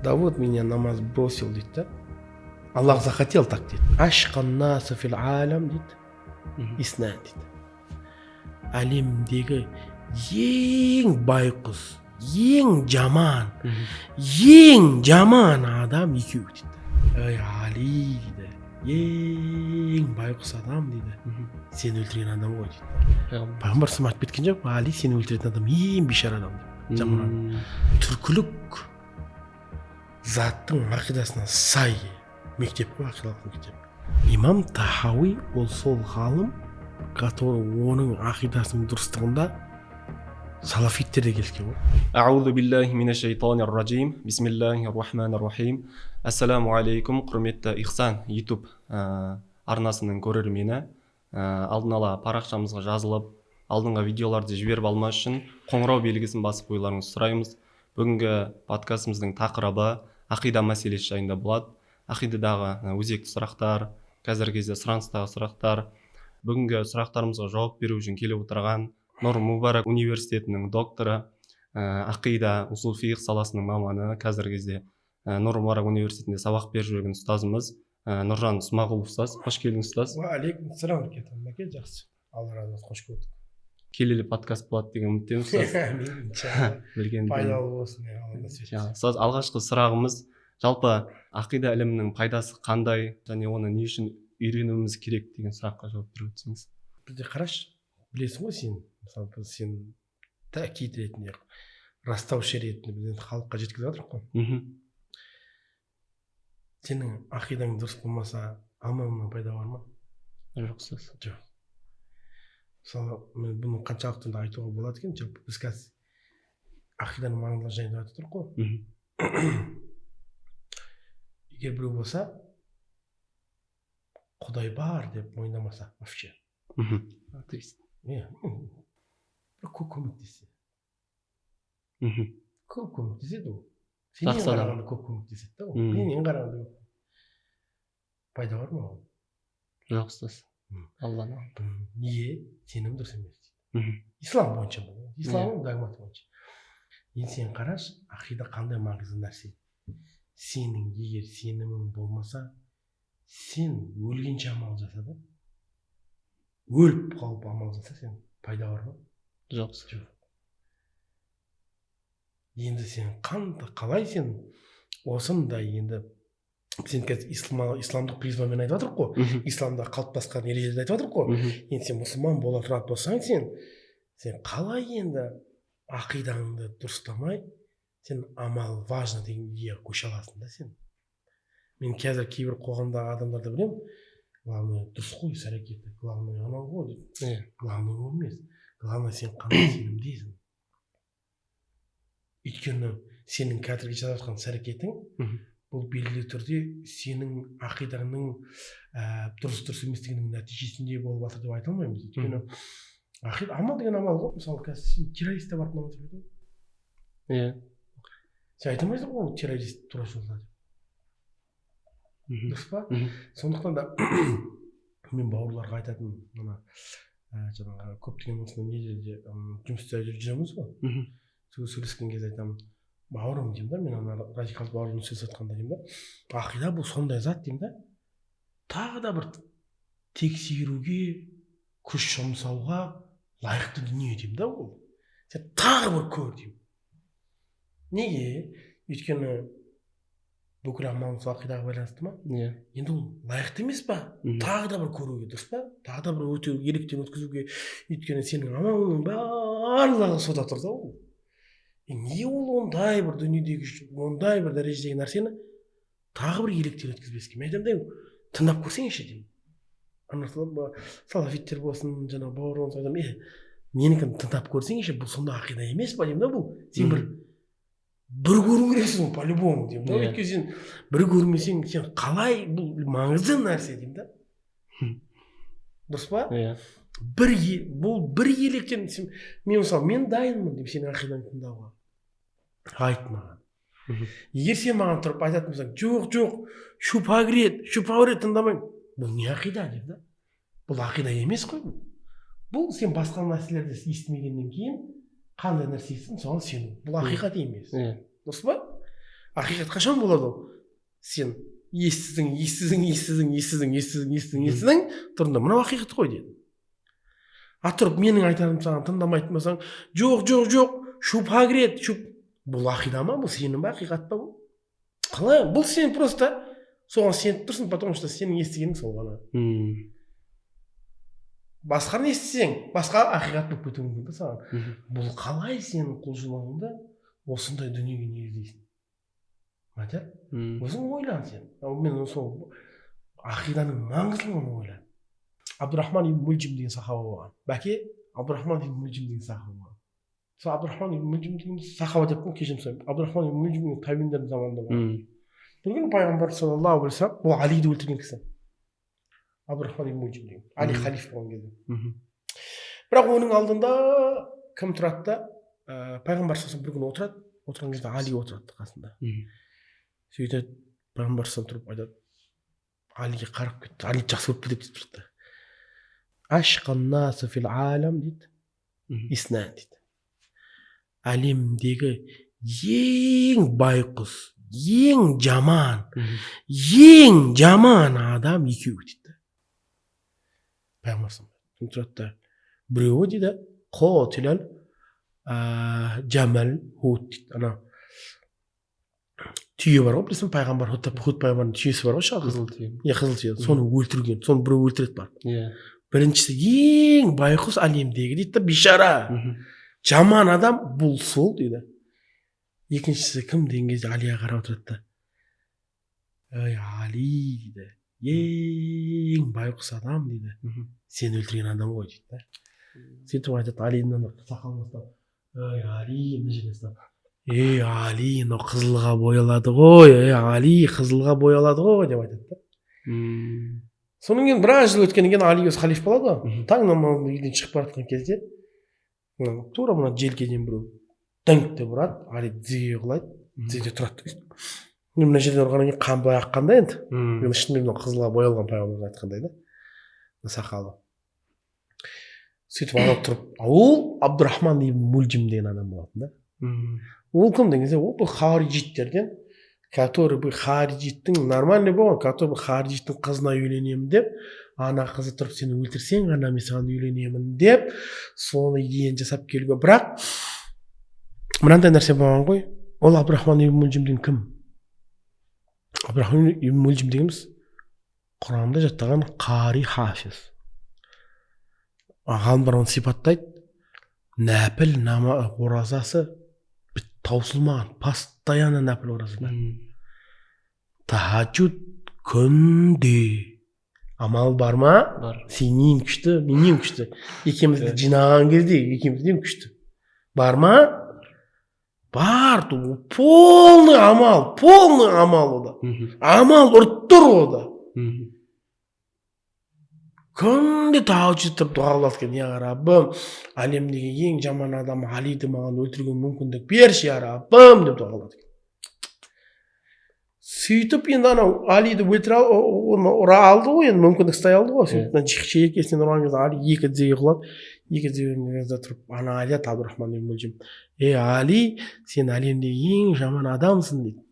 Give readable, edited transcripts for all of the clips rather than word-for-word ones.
Давуд меня намаз бросил дейді да. Аллах захотел так дейді. Ашқаннасы фил алам дейді. Исна дейді. Әлемдегі ең байқұс, ең жаман адам екеуі дейді. Ей Али дейді. Ең байқұс адам дейді. Сен өлтірген адам ғой дейді. Пайғамбар айтып кеткен жоқ, Али сен өлтіретін адам ең бейшара адам дейді. Жаман. Түркілік заттың ақидасына сай мектеп қой, ақидалық мектеп. Имам Тахауи ол сол ғалым, который оның ақидасының дұрыстығында салафиттерде келіскен ғой. Аузу биллахи минаш шайтанир ражим. Бисмиллахир рахманир рахим. Ассаламу алейкум, құрметті Ихсан YouTube арнасының көрермені. Алдын ала парақшамызға жазылып, алдыңғы видеоларды жіберіп алмас үшін қоңырау белгісін басып қоюларыңызды сұраймыз. Бүгінгі подкастымыздың тақырыбы ақида мәселесі жайында болады. Ақидадағы өзекті сұрақтар, қазіргі кезде сұраныстағы сұрақтар. Бүгінгі сұрақтарымызға жауап беру үшін келіп отырған Нұр Мубарак университетінің докторы, ақида усул фиқ саласының маманы, қазіргі кезде Нұр Мубарак университетінде сабақ беріп жүрген ұстазымыз Нұржан Смағұлов ұстаз. Қош келдіңіз ұстаз. Алейкум салам, мәке, жақсы. Алла разы болсын, қош көрдік. Келелі подкаст болады деген үміттеміз ұстаз. Пайдалы болсын. Ұстаз, алғашқы сұрағымыз, жалпы ақида ілімінің пайдасы қандай және оны не үшін үйренуіміз керек деген сұраққа жауап беріп өтсеңіз. Бізде қараш, білесің ғой сен, мысалы сен тәкид ретінде, растаушы ретінде бізден халыққа жеткізіп жатырмық қой. Сенің ақидаң дұрыс болмаса, амалыңнан пайда бар ма? Жоқ ұстаз. Жоқ. Мысалы, мен бұны қаншалықты айтуға болады екен, жалпы біз қазір ақиданың маңыздылығы жайында айтып тұрмық қой. Егер біреу болса, Құдай бар деп мойындамаса, вообще. Көп көмектесе. Көп көмектеседі ол. Сенен қарағанда көп көмектеседі да ол. Менен қарағанда пайда бар ма ол? Жоқ ұстаз. Алланы. Неге? Сенім дұрыс емес дейді. Ислам бойынша бұл. Исламның догматы бойынша. Енді сен қараш, ақида қандай маңызды нәрсе. Сенің егер сенімің болмаса, сен өлгенше амал жаса да, өліп қалып амал жаса, сен пайда бар ма? Жоқ. Енді сен қалай сен осындай, енді сен қазір исламдық призмамен айтып жатырмық қой, исламда қалыптасқан ережелерді айтып жатырмық қой. Енді сен мұсылман бола тұратын болсаң, сен қалай енді ақидаңды дұрыстамай, сен амал важно деген идеяға көше аласың да сен. Мен қазір кейбір қоғамдағы адамдарды білемін, главное дұрыс қой іс әрекеті, главное амал ғой деп. Главное ол емес, главное сен қандай сенімдесің. Өйткені сенің қазіргі жасап жатқан іс әрекетің бұл белгілі түрде сенің ақидаңның дұрыс еместігінің нәтижесінде болып жатыр деп айта алмаймыз. Өйткені амал деген амал ғой. Мысалы қазір сен террорист деп артынан отырып еді ғой. Иә. Сен айта алмайсың ғой террорист тура жолда деп. Дұрыс па? Сондықтан да мен бауырларға айтатын, мына жаңағы көптеген осындай неде жұмыста жүреміз ғой. Сөйлескен кезде айтамын, бауырым деймін да, мен ана радикалды бауырыммен сөйлесіп жатқанда деймін да, ақида бұл сондай зат деймін да, тағы да бір тексеруге, күш жұмсауға лайықты дүние деймін да ол. Сен тағы бір көр деймін. Неге? Өйткені бүкіл амалымыз ақидаға байланысты ма? Енді ол лайықты емес па? Тағы да бір көруге, дұрыс па? Тағы да бір өте електен өткізуге, өйткені сенің амалыңның барлығы сода тұр да ол. Не ол ондай бір дүниедегі, ондай бір дәрежедегі нәрсені тағы бір електен өткізбеске? Мен айтамын, тыңдап көрсеңші деймін. Салафиттер болсын, жаңағы бауырымыз айтамын, менікін тыңдап көрсеңші, бұл сонда ақида емес па деймін да бұл. Сен бір көру керексің по-любому деймін да. Өйткені сен бір көрмесең, сен қалай бұл маңызды нәрсе деймін да. Дұрыс па? Бұл бір електен, мен мысалы, мен дайынмын деп сенің ақидаңды тыңдауға. Айт маған. Егер сен маған тұрып айтатын болсаң, жоқ, шубха кіреді, тыңдамаймын. Бұл не ақида деп да? Бұл ақида емес қой бұл. Бұл сен басқа нәрселерді естімегеннен кейін қандай нәрсе естісің, соған сену. Бұл ақиқат емес. Дұрыс па? ақиқат қашан болады ол? Сен естісің тұрында мынау ақиқат қой деді. А тұрып менің айтарым саған тыңдамайтын болсаң, жоқ, шубха кіреді. Бұл ақида ма, бұл сенің ба, ақиқат па бұл? Қалай? Бұл сен просто соған сеніп тұрсың, потому что сенің естігенің сол ғана. Басқаны естісең, басқа ақиқат болып кетуі мүмкін саған. Бұл қалай сенің құлшылығыңды осындай дүниеге негіздейсің? Мадияр, өзің ойлан сен. Мен сол ақиданың маңыздылығын ойлан. Абдурахман ибн Мульжим деген сахаба болған. Бәке, Абдурахман ибн Мульжим деген сахаба болған. Сол Абдурахман ибн Мульжим деген сахаба деп кешірім сұраймын. Абдурахман ибн Мульжим деген табииндердің заманында болған. Bir gün Peygamber sallallahu aleyhi ve sellem bu Ali'yi de öldürgen kişi. Abdurrahman ibn Mülcim деген. Ali халиф болған кезде. Бірақ оның алдында кім тұрады да, пайғамбар саллаллаху бір күн отырады, отырған кезде Али отырады қасында. Сөйтеді, пайғамбар саллаллаху тұрып айтады, Алиге қарап кетті, Али жақсы көріп кетеді деп тұрды. Ашқан насы фил алам дейді, иснан дейді. Әлемдегі ең байқұс, ең жаман адам екеуі дейді. Пайғамбар саллаллаху тұрады да, біреуі дейді, қотилал жамал худ дейді. Ана түйе бар ғой, білесің, пайғамбар худ пайғамбардың түйесі бар ғой, қызыл түйе. Соны өлтірген, соны біреу өлтіреді бар. Біріншісі ең байқұс әлемдегі дейді, бишара. Жаман адам бұл сол дейді. Екіншісі кім деген кезде Алиға қарап отырады да, ей Али дейді, ең байқұс адам дейді, сен өлтірген адам ғой дейді. Сөйтіп айтады, Алидің сақалын ұстап, ей Али, мына жерге ұстап, ей Али, мынау қызылға боялады ғой, ей Али, қызылға боялады ғой деп айтады да. Содан кейін біраз жыл өткеннен кейін Али өзі халиф болады ғой. Таң намазынан үйден шығып бара жатқан кезде тура мына желкеден біреу діңк деп ұрады, Али тізеге құлайды, тізеде тұрады. Мына жерден ұрғаннан кейін қан былай аққанда енді. Мен шынымен мынау қызылға боялған пайғамбар айтқандай да. Сақалы. Сөйтіп ана тұрып, ол Абдурахман ибн Мульжим деген адам болатын да. Ол кім деген кезде, ол бұл харижиттерден, который бұл харижиттің нормальный болған, который бұл харижиттің қызына үйленемін деп, ана қызы тұрып сені өлтірсең ғана мен саған үйленемін деп, соны идеяны жасап келген. Бірақ мынандай нәрсе болған ғой, ол Абдурахман ибн Мульжим деген кім? Абдурахман ибн Мульжим дегеніміз Құранды жаттаған қари хафиз. Ғалымдар оны сипаттайды, нәпіл оразасы таусылмаған, постоянно нәпіл оразасы. Тахаджуд күнде амал бар ма? Бар. Сен ең күшті, мен ең күшті. Екеумізді жинаған кезде екеумізді ең күшті. Бар ма? Бар. Полный амал ода. Амал ұрып тұр ода. Күнде тахаджуд тұрып дұға қылады, я Раббым, әлемдегі ең жаман адам Алиді маған өлтірген мүмкіндік берші, я Раббым деп дұға қылады. Сөйтіп енді анау Алиді өлтіре ұра алды ғой, енді мүмкіндік ұстай алды ғой. Сөйтіп шекесінен ұрған кезде Али екі тізеге құлады, екі тізеге кезде тұрып, ана айтады Абдурахман ибн Мульжим, ей Али, сен әлемдегі ең жаман адамсың дейді.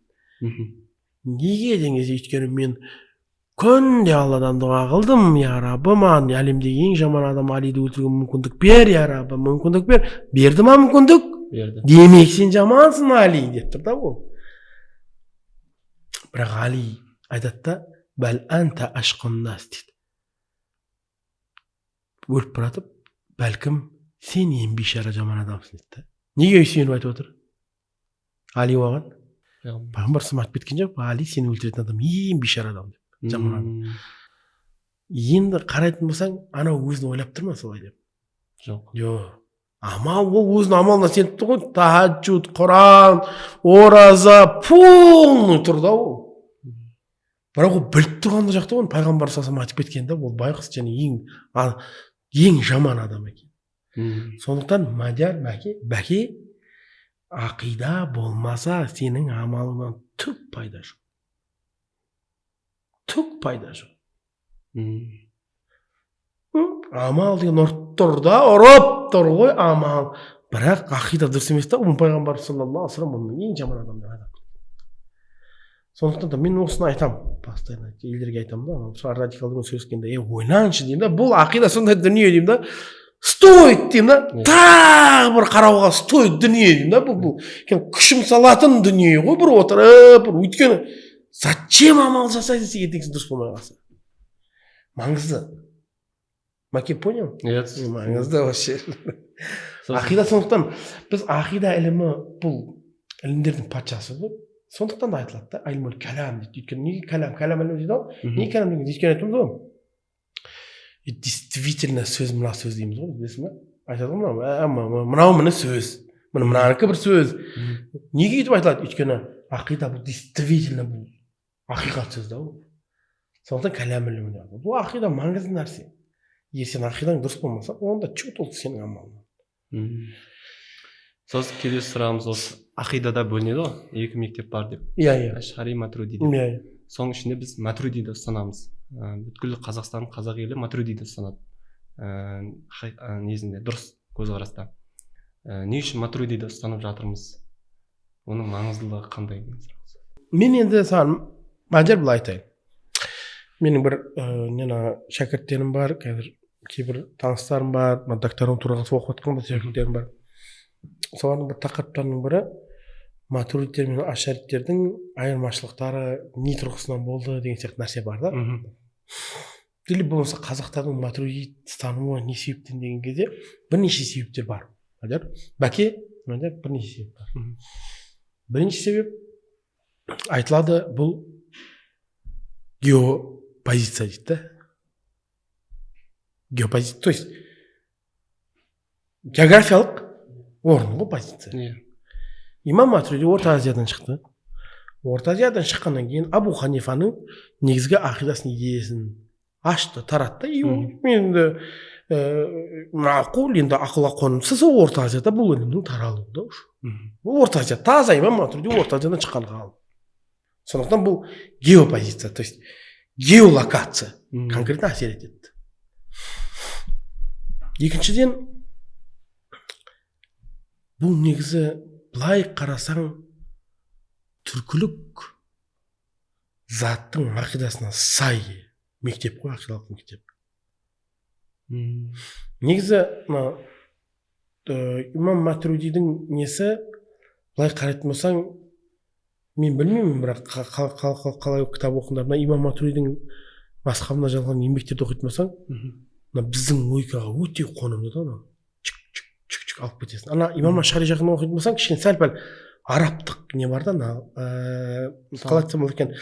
Неге деген кезде, өйткені мен күнде Алладан дұға қылдым, я Раббым, әлемдегі ең жаман адам Алиді өлтірген мүмкіндік бер, я Раббым, мүмкіндік бер. Берді ма мүмкіндік? Берді. Демек сен жамансың, Али деп тұр да ол. Бірақ Али айтады да, бәл әнта ашқаннас дейді. Өліп баратып, бәлкім сен ең бейшара жаман адамсың дейді. Неге сүйеніп айтып отыр? Али оған? Пайғамбар айтып кеткен жоқ, Али сені өлтіретін адам ең бейшара адам деп. Жаман адам. Енді қарайтын болсаң, анау өзін ойлап тұр ма солай деп? Жоқ. Амал, ол өзінің амалына сеніп тұр ғой, тахаджуд, Құран, ораза, полный тұр да ол. Бірақ ол біліп тұрғанда жақта оны пайғамбар саллаллаху айтып кеткен да, ол байғұс және ең жаман адам екен. Сондықтан Мадияр бәке, ақида болмаса сенің амалыңнан түк пайда жоқ. Түк пайда жоқ. Амал деген ұрып тұр да, ұрып тұр ғой амал. Бірақ ақида дұрыс емес та, пайғамбар саллаллаху алейхи ва саллям оның ең жаман адам деп айтады. Сондықтан да мен осыны айтамын постоянно елдерге айтамын да анау радикалдармен сөйлескенде ойлаңызшы деймін да бұл ақида сондай дүние деймін да стоит деймін да тағы бір қарауға стоит дүние деймін да бұл күш жұмсалатын дүние ғой бір отырып бір өйткені зачем амал жасайды десе ертеңгісін дұрыс болмай қалса маңызды Маке понял? Маңызды вообще ақида. Сондықтан біз ақида ілімі бұл ілімдердің патшасы ғой. Сондықтан да айтылады да айлмул кәлам дейді. Өйткені неге кәлам ілімі дейді ғой? Неге кәлам деген өйткені айтамыз ғой. Действительно сөз мына сөз дейміз ғой, білесің ба? Айтады ғой мынау міне сөз. Мынанікі бір сөз. Неге өйтіп айтылады? Өйткені ақида бұл действительно бұл ақиқат сөз да ол. Сондықтан кәлам ілімі дейді. Бұл ақида маңызды нәрсе. Егер сен ақидаң дұрыс болмаса, онда чут ол сенің амалың. Сосын келесі сұрағымыз осы ақидада бөлінеді ғой, екі мектеп бар деп. Иә. Ашғари, Матруриди деп. Иә. Соның ішінде біз Матруридиді ұстанамыз. Бүткіл Қазақстан, қазақ елі Матруридиді ұстанады. Негізінде дұрыс көзқараста. Не үшін Матруридиді ұстанып жатырмыз? Оның маңыздылығы қандай деген сұрақ. Мен енді саған Мадияр былай айтайын. Менің бір шәкірттерім бар, қазір кейбір таныстарым бар, докторантураға оқып жатқан шәкірттерім бар. Солардың бір тақырыптарының бірі Матуридтер мен Ашариттердің айырмашылықтары не тұрғысынан болды деген сияқты нәрсе бар да. Или болмаса қазақтардың Матуридит ұстанымы не себептен деген кезде бірнеше себептер бар. Бәке, бірнеше себеп бар. Бірінші себеп айтылады, бұл геопозиция дейді да. Геопозиция, то есть географиялық орын ғой позиция. Имам Матуриди Орта Азиядан шықты. Орта Азиядан шыққаннан кейін Абу Ханифаның негізгі ақидасын идеясын ашты, таратты. Енді мақұл, енді ақылға қонымсыз Орта Азияда бұл ілімнің таралуы да. Орта Азия таза Имам Матуриди Орта Азиядан шыққан ғалым. Сондықтан бұл геопозиция, то есть геолокация конкретно әсер етеді. Екіншіден, бұл негізі былай қарасаң түркілік заттың ақидасына сай мектеп қой, ақидалық мектеп. Негізі Имам Матуридидің несі былай қарайтын болсаң, мен білмеймін, бірақ қалай кітап оқыңдар, Имам Матуридидің мазхабына жазылған еңбектерді оқитын болсаң, біздің логикаға өте қонымды да, чик алып кетесің. Ана Имам Ашғари жағынан оқитын болсаң, кішкене сәл-пәл арабтық не бар да, қалай айтсам болады екен,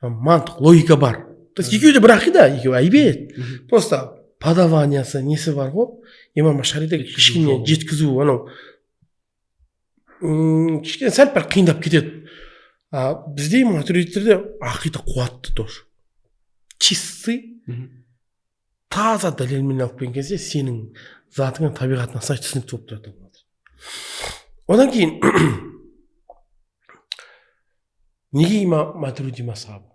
мантық, логика бар. То есть екеуі де бір ақида, екеуі әйбет. Просто подаваниясы несі бар ғой, Имам Ашғариде кішкене жеткізу, анау кішкене сәл-пәл қиындап кетеді. Бізде Матуридтерде ақида қуатты тоже. Чистый, таза дәлелмен алып келген кезде сенің затыңның табиғатына сай түсінікті болып тұрады. Одан кейін неге Матуриди мазхабы?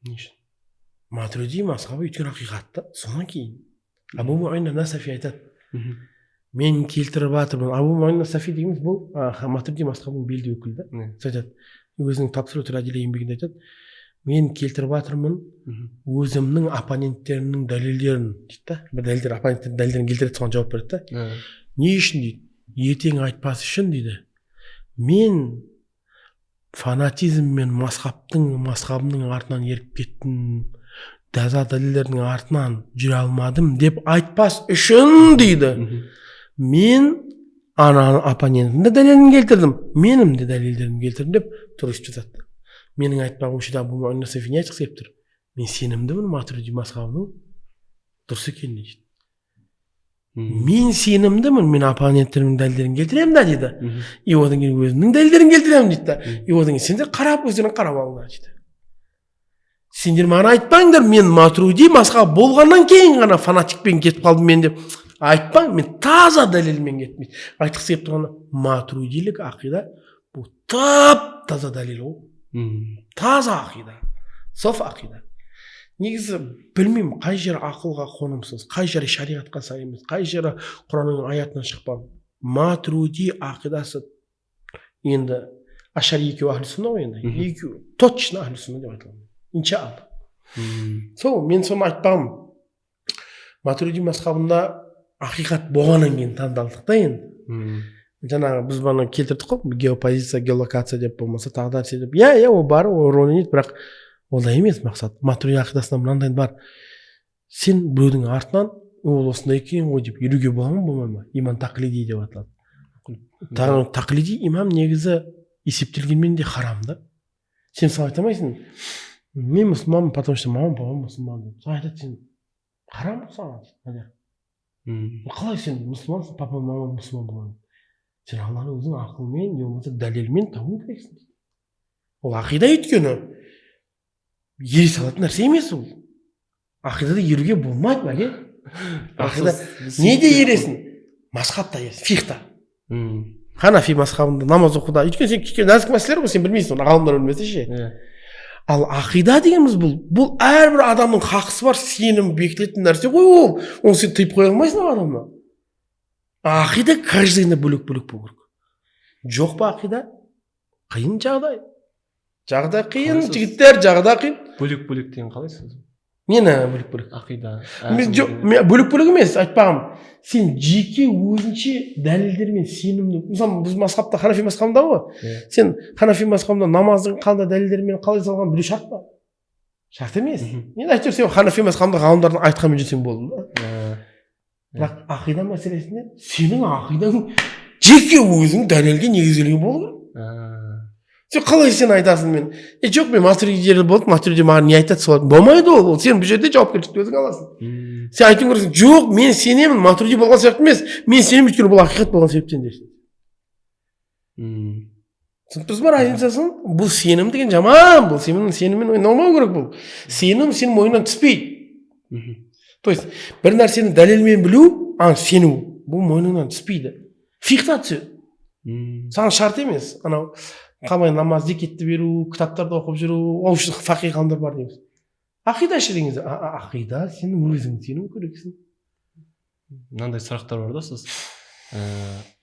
Не үшін? Матуриди мазхабы өйткені ақиқатты. Сонан кейін Абу Муайна Насафи айтады. Мен келтіріп жатырмын. Абу Муайна Насафи дегеніміз бұл Матуриди мазхабының белді өкілі да. Айтады. Өзінің тапсыру әділі еңбегінде айтады. Мен келтіріп жатырмын өзімнің оппоненттерімнің дәлелдерін дейді да. Бір дәлелдер оппоненттердің дәлелдерін келтіреді, соған жауап береді да. Не үшін дейді? Ертең айтпас үшін дейді. Мен фанатизм мен мазхабымның артынан еріп кеттім, дәлелдердің артынан жүре алмадым деп айтпас үшін дейді. Мен ананың оппонентінің дәлелін келтірдім, менің де дәлелдерін келтірдім деп тұрып жатады. Менің айтпағымша да Абу Муайна Насафи не айтқысы келіп тұр? Мен сенімдімін Матуриди мазхабының дұрыс екеніне дейді. Мен сенімдімін, мен оппоненттерімнің дәлелдерін келтіремін да дейді. И одан кейін өзімнің дәлелдерін келтіремін дейді да. И одан кейін сендер өздерің қарап алыңдар дейді. Сендер маған айтпаңдар, мен Матуриди мазхабы болғаннан кейін ғана фанатикпен кетіп қалдым мен деп. Айтпаң, мен таза дәлелмен кетмейді. Айтқысы келіп тұрғаны Матуридилік ақида бұл таза дәлел ғой. Таза ақида, соф ақида. Негізі білмеймін, қай жері ақылға қонымсыз, қай жері шариғатқа сай емес, қай жері Құранның аятынан шықпаған. Матуриди ақидасы енді ашари екеуі ахлі сунна ғой енді. Екеуі точно ахлі сунна деп айтыламын. Иншалла. Сол мен соны айтпағым. Матуриди мазхабында ақиқат болғаннан кейін таңдалдық та енді. Жаңағы біз бана келтірдік қой, геопозиция, геолокация деп болмаса тағы нәрсе деп. Иә, ол бар, ол роль ойнайды, бірақ олай емес мақсат. Матуриди ақидасында мынандай бар. Сен біреудің артынан ол осындай екен ғой деп жүруге бола ма, болмай ма? Имам тақлиди деп аталады. Тақлиди имам негізі есептелгенмен де харам да. Сен саған айта алмайсың, мен мұсылманмын, потому что мамам папам мұсылман деп. Саған айтады, сен харам саған. Қалай сен мұсылмансың, папам мамам мұсылман болған? Сен Алланы өзің ақылмен, не болмаса дәлелмен табу керексің. Ол ақида өйткені ери салатын нәрсе емес ол. Ақидада еруге болмайды бәле. Ақида неде ересің? Мазхабта ересің, фихта. Ханафи мазхабында намаз оқуда. Өйткені сен нәзік мәселелер ғой, сен білмейсің, оны ғалымдар білмесе ше. Ал ақида дегеніміз бұл әрбір адамның хақысы бар, сенім бекітілетін нәрсе ғой ол. Оны сен тыйып қоя алмайсың адамға. Ақида каждыйына бөлек-бөлек болу керек. Жоқ па ақида? Қиын жағдай. Жағдай қиын, жігіттер, жағдай қиын. Бөлек-бөлек деген қалай сіз? Нені бөлек-бөлек? Ақида. Бөлек-бөлек емес, айтпағым. Сен жеке өзінше дәлелдермен сенімді. Мысалы, біз мазхабта, ханафи мазхабында ғой. Сен ханафи мазхабында намаздың қандай дәлелдермен қалай салған білу шарт па? Шарт емес. Мен әйтеуір сен ханафи мазхабында ғалымдардың айтқанмен жүрсең болды да. Бірақ ақида мәселесінде сенің ақидаң жеке өзің дәлелге негізделген болу керек. Сен қалай сен айтасың мен? Жоқ, мен матуриди жерде болдым, матуриди маған не айтады солай. Болмайды ол. Сен бұл жерде жауапкершілікті өзің аласың. Сен айтуың керексің, жоқ, мен сенемін, матуриди болған сияқты емес. Мен сенемін өйткені бұл ақиқат болған себептен дерсің. Біз бар айтасың, бұл сенім деген жаман, бұл сеніммен ойнамау керек бұл. Сенім сенің мойнынан түспейді. То есть бір нәрсені дәлелмен білу, сену, бұл мойныңнан түспейді. Фихта түседі. Саған шарт емес. Анау қамай намаз, зекетті беру, кітаптарды оқып жүру, ол үшін фақih ғалымдар бар дейміз. Ақида ше деңіз, ақида сенің өзің сенің керексің. Мынандай сұрақтар бар да, сіз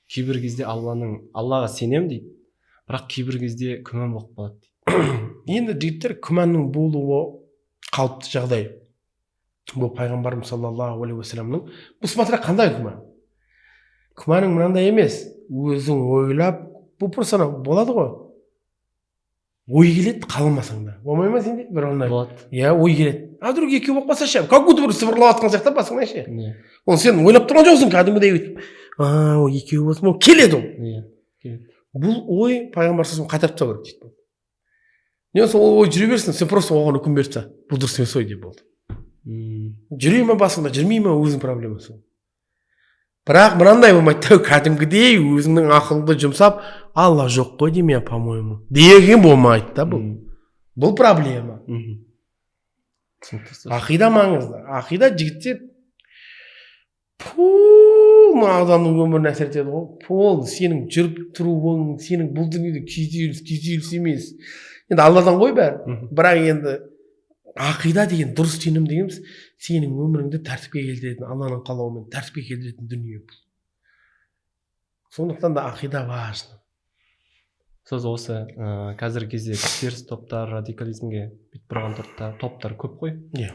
кейбір кезде Аллаға сенем дейді, бірақ кейбір кезде күмән болып қалады дейді. Енді жігіттер, күмәннің болуы қалыпты жағдай. Бұл пайғамбарымыз саллаллаху алейхи уассаламның бұл смотря қандай күмән. Күмәнің мынандай емес, өзің ойлап, бұл просто болады ғой. Ой келеді, қалмасаң да. Болмай ма сенде? Бір ондай. Болады. Иә, ой келеді. Вдруг екеу болып қалса ше, как будто бір сыбырлап атқан сияқты басыңнан ше. Ол сен ойлап тұрған жоқсың кәдімгідей өйтіп. Ой, екеу болсын, ол келеді ол. Иә, келеді. Бұл ой пайғамбар саллаллаху алейхи қайтарып тастау керек дейді. Не болса ол ой жүре берсін, сен просто оған үкім берсе, бұл дұрыс емес ой деп болды. Жүре ме басыңда, жүрмей ме өзің проблемасы. Бірақ мынандай болмайды, кәдімгідей өзіңнің ақылыңды жұмсап, Алла жоқ қой деме, по-моему. Деген болмайды да бұл. Бұл проблема. Ақида маңызды. Ақида жігіттер пол адамның өміріне әсер етеді ғой. Пол сенің жүріп тұруың, сенің бұл дүниеде күйзеліс емес. Енді Алладан ғой бәрі. Бірақ енді ақида деген дұрыс сенім дегеніміз сенің өміріңді тәртіпке келтіретін, Алланың қалауымен тәртіпке келтіретін дүние бұл. Сондықтан да ақида важно. Сіз осы қазіргі кезде теріс топтар, радикализмге бет бұрған топтар көп қой. Иә.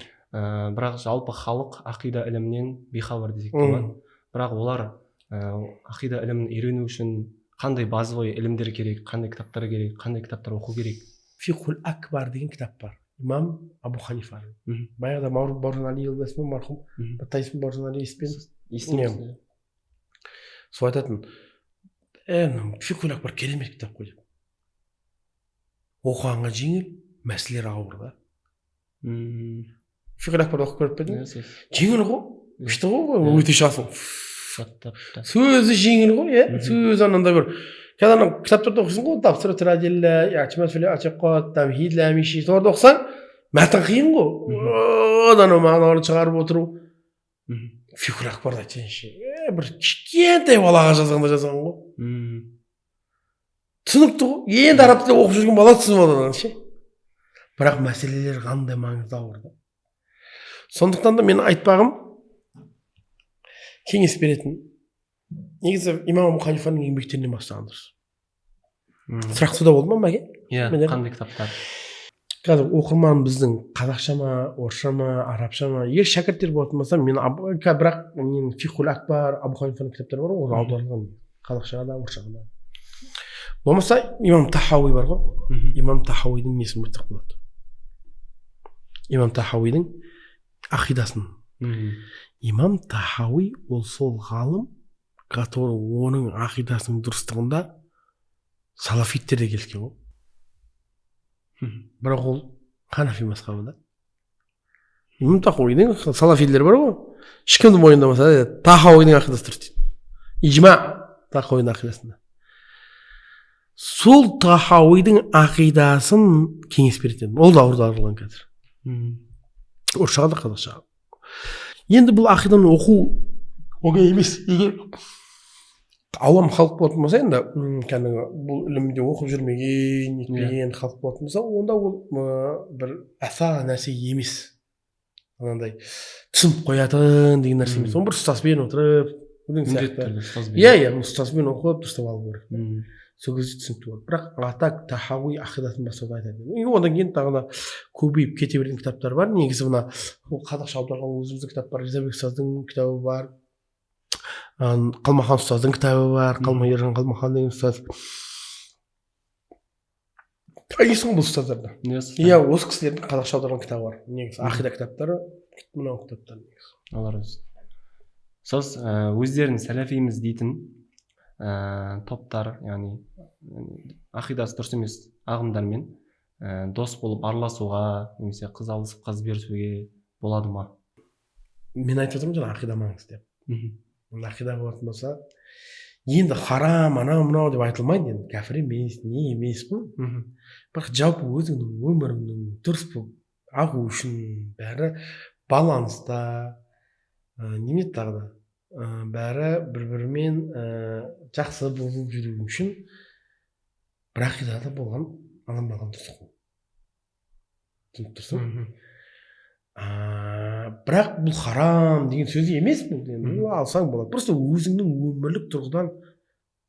Бірақ жалпы халық ақида ілімінен бейхабар десек болады. Бірақ олар ақида ілімін үйрену үшін қандай базовый ілімдер керек, қандай кітаптар керек, қандай кітаптар оқу керек? Фихул акбар деген кітап бар. Имам Абу Ханифа. Баяғыда Бауыржан Алиұлы есімі марқұм. Батайсың Бауыржан Али есімі. Сол айтатын. Фихул акбар керемет кітап қой деп. Оқығанға жеңіл, мәселелер ауыр да. Фихул акбар оқып көріп пе? Жеңіл ғой. Күшті ғой, өте шасың. Сөзі жеңіл ғой, сөз анандай бір. Когда кітаптарды оқысың ғой, тапсыру тирадилля, ячмат фили ачиқат, тамхид ламиши, соларды оқысаң, мәтін қиын ғой. Одан мағыналарды шығарып отыру. Фихул акбарды айтсайыншы, бір кішкентай балаға жазғанда жазған ғой. Түсінікті ғой. Енді араб тілінде оқып жүрген бала түсініп алады ше. Бірақ мәселелер қандай маңызды ауыр да. Сондықтан да мен айтпағым кеңес беретін. Негізі имам Абу Ханифаның еңбектерінен бастаған дұрыс. сұрақ суда болды ма Мәке? Иә, Менде- қандай кітаптар? Қазір оқырман біздің қазақша ма, орысша ма, арабша ма, егер шәкірттер болатын болса, мен бірақ мен фихул акбар, Абу Ханифаның кітаптары бар ғой, ол аударылған қазақшаға да, орысшаға да. Болмаса имам Тахауи бар ғой, имам Тахауидің несін өттік болады. Имам Тахауидің ақидасын. Имам Тахауи ол сол ғалым, который оның ақидасының дұрыстығында салафиттер де келіскен ғой. Бірақ ол ханафи мазхабында. Имам Тахауидің салафилер бар ғой, ешкімді мойындамаса, Тахауидің ақидасы дұрыс дейді. Ижма Тахауидің ақидасында. Сол Тахауидің ақидасын кеңес береді. Ол да аударылған қазір. Орысшаға да қазақшаға. Енді бұл ақиданы оқу оңай емес. Егер ауам халық болатын болса, енді кәдімгі бұл ілімде оқып жүрмеген, нетпеген халық болатын болса, онда ол бір аса нәрсе емес. Анандай түсініп қоятын деген нәрсе емес. Оны бір ұстазбен отырып, иә, ұстазбен оқып дұрыстап алу керек. Сол кезде түсінікті болады. Бірақ атак Тахауи ақидасын бастауды айтады. Одан кейін тағы да көбейіп кете берген кітаптар бар. Негізі мына қазақша аударған өзіміздің кітап бар, Ризабек ұстаздың кітабы бар, Қалмахан ұстаздың кітабы бар, Ержан Қалмахан деген ұстаз. Есің бұл ұстаздарды. Иә, осы кісілердің қазақша аударған кітабы бар. Негізі ақида кітаптары, мынау кітаптар негізі. Алар өзі. Сіз өздерін сәләфиміз дейтін топтар, яғни ақидасы дұрыс емес ағымдармен дос болып араласуға, немесе қыз алысып қыз берісуге болады ма? Мен айтып отырмын жаңа ақида маңызды деп. Ақида болатын болса, енді харам, анау мынау деп айтылмайды, енді кәфір емес, не емес қой. Бірақ жалпы өзіңнің өміріңнің дұрыс болып ағу үшін бәрі баланста, неме тағы да бәрі бір-бірімен жақсы болып жүру үшін бір ақидада болған адам болған дұрыс қой. Түсініп тұрсың? Бірақ бұл харам деген сөз емес бұл. Алсаң болады. Просто өзіңнің өмірлік тұрғыдан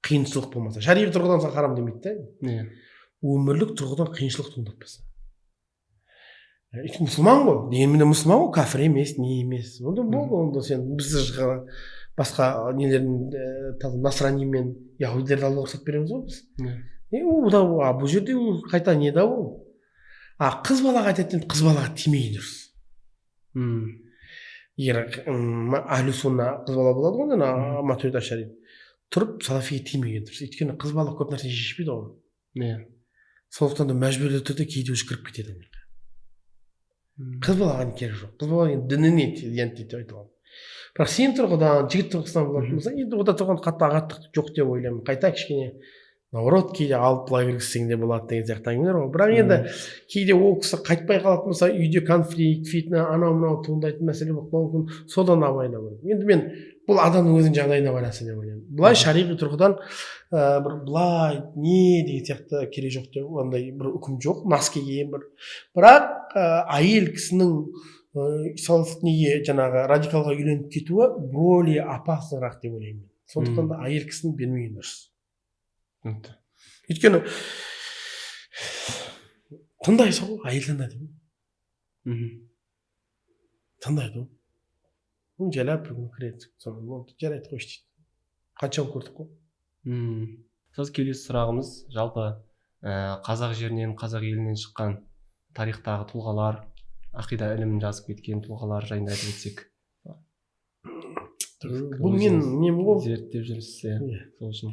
қиыншылық болмаса. Шариғи тұрғыдан саған харам демейді да. Өмірлік тұрғыдан қиыншылық туындатпаса. Мұсылман ғой. Дегенмен мұсылман ғой, кәфір емес, не емес. Онда болды, онда сен біз басқа нелердің насрани мен яһудилерді алуға рұқсат береміз ғой біз. Бұл жерде қайта не да ол. Қыз балаға айтатын, қыз балаға тимеген дұрыс. Егер әхлі сунна қыз бала болады ғой, Матурид Ашари тұрып салафиге тимеген дұрыс. Өйткені қыз бала көп нәрсе шешпейді ғой. Сондықтан да мәжбүрлі түрде кейде өзі кіріп кетеді. Қыз балаға керегі жоқ. Қыз баланың дініне тиянт деп айтылған. Бірақ сен тұрғыдан, жігіт тұрғысынан болатын болса, енді ода тұрған қатты ағаттық жоқ деп ойлаймын. Қайта кішкене наоборот кейде алып былай кіргізсең де болады деген сияқты әңгімелер ғой. Бірақ енді кейде ол кісі қайтпай қалатын болса, үйде конфликт, фитна, анау-мынау туындайтын мәселе болып қалуы мүмкін. Содан абайлау керек. Енді мен бұл адамның өзінің жағдайына байланысты деп ойлаймын. Былай шариғи тұрғыдан бір былай не деген сияқты керек жоқ деп ондай бір үкім жоқ, нас келген бір. Бірақ әйел кісінің неге жаңағы радикалға үйленіп кетуі более опаснырақ деп ойлаймын. Сондықтан да әйел кісінің бермеген дұрыс. Өйткені тыңдайсың ғой, әйел тыңдайды ғой. Тыңдайды ғой. Оны жайлап бір күн кіреді. Жарайды қойшы дейді. Қаншауын көрдік қой. Сіз келесі сұрағымыз жалпы қазақ жерінен, қазақ елінен шыққан тарихтағы тұлғалар, ақида ілімін жазып кеткен тұлғалар жайында айтып өтсек. Бұл мен ғой. Зерттеп жүрсіз, сол үшін.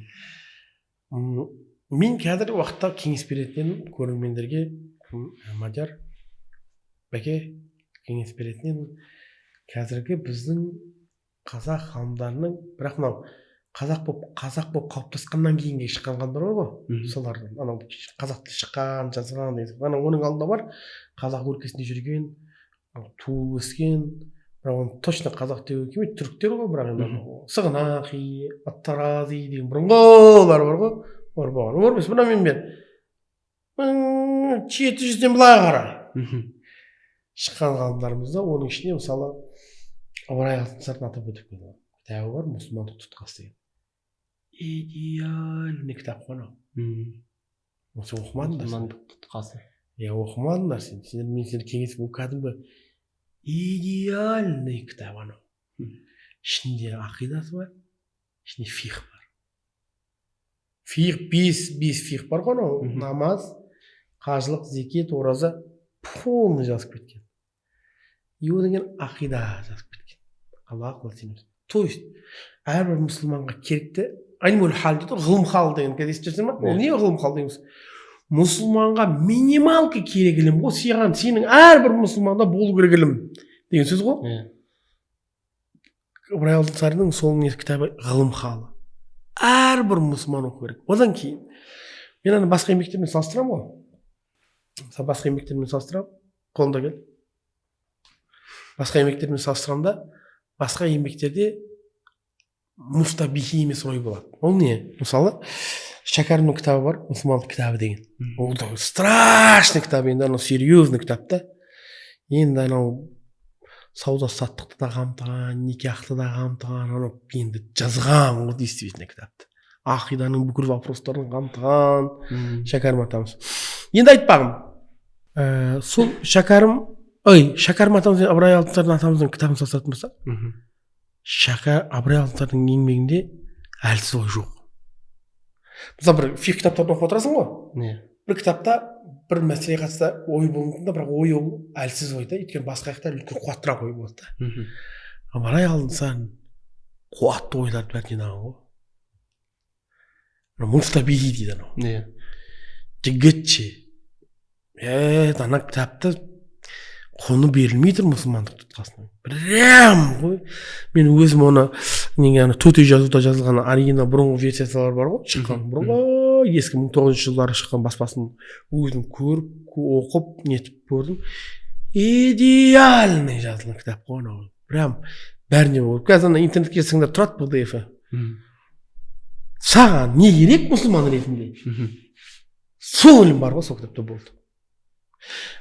Мен қазір уақытта кеңес беретін көрермендерге Мадияр Бәке кеңес беретін қазіргі біздің қазақ ғалымдарының, бірақ мынау қазақ болып қалыптасқаннан кейінге шыққан ғалымдар бар ғой, солардың анау қазақты шыққан, жазған деген сияқты. Оның алдында бар қазақ өлкесінде жүрген, туып өскен, бірақ оны точно қазақ деуге келмейді, түріктер ғой, бірақ енді Сығанақи, Ат-Тарази деген бұрынғылар бар ғой, олар болған. Олар емес, бұна мен 700-ден былай қарай шыққан ғалымдарымызда, оның ішінде мысалы Ыбырай Алтынсарин атап өтіп келді. Кітабы бар, мұсылмандық тұтқасы деген. Идеальный кітап қой анау. Сен оқымадыңдар. мұсылмандық тұтқасы. Оқымадыңдар сен. Мен сені кеңес, бұл кәдімгі идеальный кітап анау. Ішінде ақидасы бар, ішінде фих бар. Фих, бес фих бар ғой анау. Намаз, қажылық, зекет, ораза полный жазып кеткен. И одан кейін ақида жазып кеткен. Аллах қылып сенеміз. То есть әрбір мұсылманға керекті айлмул хал дейді, ғылым хал деген естіп жүрсің ба? Ол не ғылым хал дейміз? Мұсылманға минималка керек ілім ғой, сенің әрбір мұсылманда болу керек ілім деген сөз ғой. Ибрай Алтынсаринның сол кітабы ғылым халы. Әрбір мұсылман оқу керек. Одан кейін мен аны басқа еңбектермен салыстырамын ғой. Басқа еңбектермен салыстырамын, қолында кел. Басқа еңбектермен салыстырамын да, басқа еңбектерде мустабихи емес ой болады. Ол не? Мысалы, Шәкәрімнің кітабы бар, мұсылмандық кітабы деген. Ол да страшный кітап, енді анау серьезный кітап та. Енді анау сауда саттықты да қамтыған, никахты да қамтыған, анау енді жазған ғой действительно кітапты. Ақиданың бүкіл вопростарын қамтыған Шәкәрім атамыз. Енді айтпағым, сол Шәкәрім атамыз, Ыбырай Алтынсарин атамыздың кітабын салыстыратын болса, Ыбырай Алтынсаринның еңбегінде әлсіз ой жоқ. Мысалы, бір фих кітаптарын оқып отырасың ғой? Бір кітапта бір мәселеге қатысты ой болуында, бірақ ой ол әлсіз ой да, өйткені басқа жақтар үлкен қуаттырақ ой болады да. Ыбырай Алтынсарин қуатты ойларды бәрін жинаған ғой. Мустабихи дейді анау. Жігітше. Ана кітапты құны берілмей тұр мұсылмандық тұтқасына. Прям ғой. Мен өзім оны төте жазуда жазылған оригинал бұрынғы версиялар бар ғой, шыққан бұрынғы ескі 1900 жылдары шыққан баспасын өзім көріп, оқып, нетіп көрдім. Идеальный жазылған кітап қой анау. Прям бәріне болып. Қазір интернетке сіңдер тұрады PDF-і. Саған не керек мұсылман ретінде? Сол ілім бар ғой, сол кітапта болды.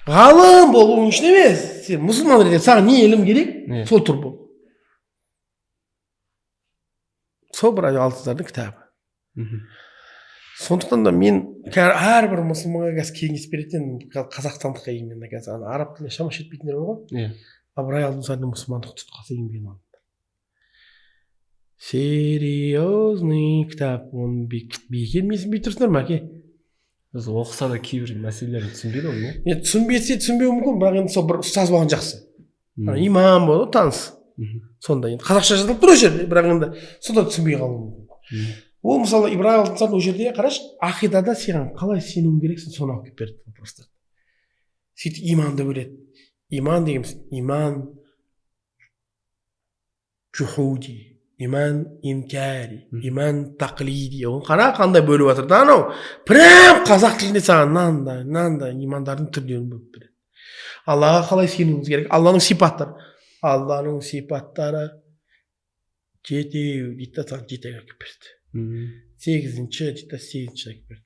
Ғалым болуың үшін емес, сен мұсылман ретінде саған не ілім керек? Сол тұр бол. Сол Ыбырай Алтынсаринның кітабы. Сондықтан да мен әрбір мұсылманға қазір кеңес беретін, қазақстандыққа еңбегінде қазір араб тіліне шама жетпейтіндер бар ғой. Ыбырай Алтынсаринның мұсылмандық тұтқасы еңбегін алыңдар. Серьезный кітап, оны бекер менсінбей тұрсыңдар ма, әке? Біз оқыса да кейбір мәселелерді түсінбейді ғой, не? Түсінбесе түсінбеуі мүмкін, бірақ енді сол бір ұстаз болған жақсы. Имам болды, таныс. Сонда енді қазақша жазылып тұр ол жерде, бірақ енді сонда түсінбей қалуы мүмкін. Ол мысалы Ибрай Алтынсарин ол жерде қарашы, ақидада саған қалай сенуің керексің, соны алып келіп берді вопростарды. Сөйтіп иманды бөледі. Иман дегеніміз иман жухуди, иман инкари, иман тақлиди. Оны қара қандай бөліп жатыр да анау. Прям қазақ тілінде саған мынандай имандардың түрлерін бөліп береді. Аллаға қалай сенуіңіз керек? Алланың сипаттары. Алланың сипаттары жетеу дейді, саған жетеу әкеп берді. 8-ші дейді, 8-ші әкеп берді.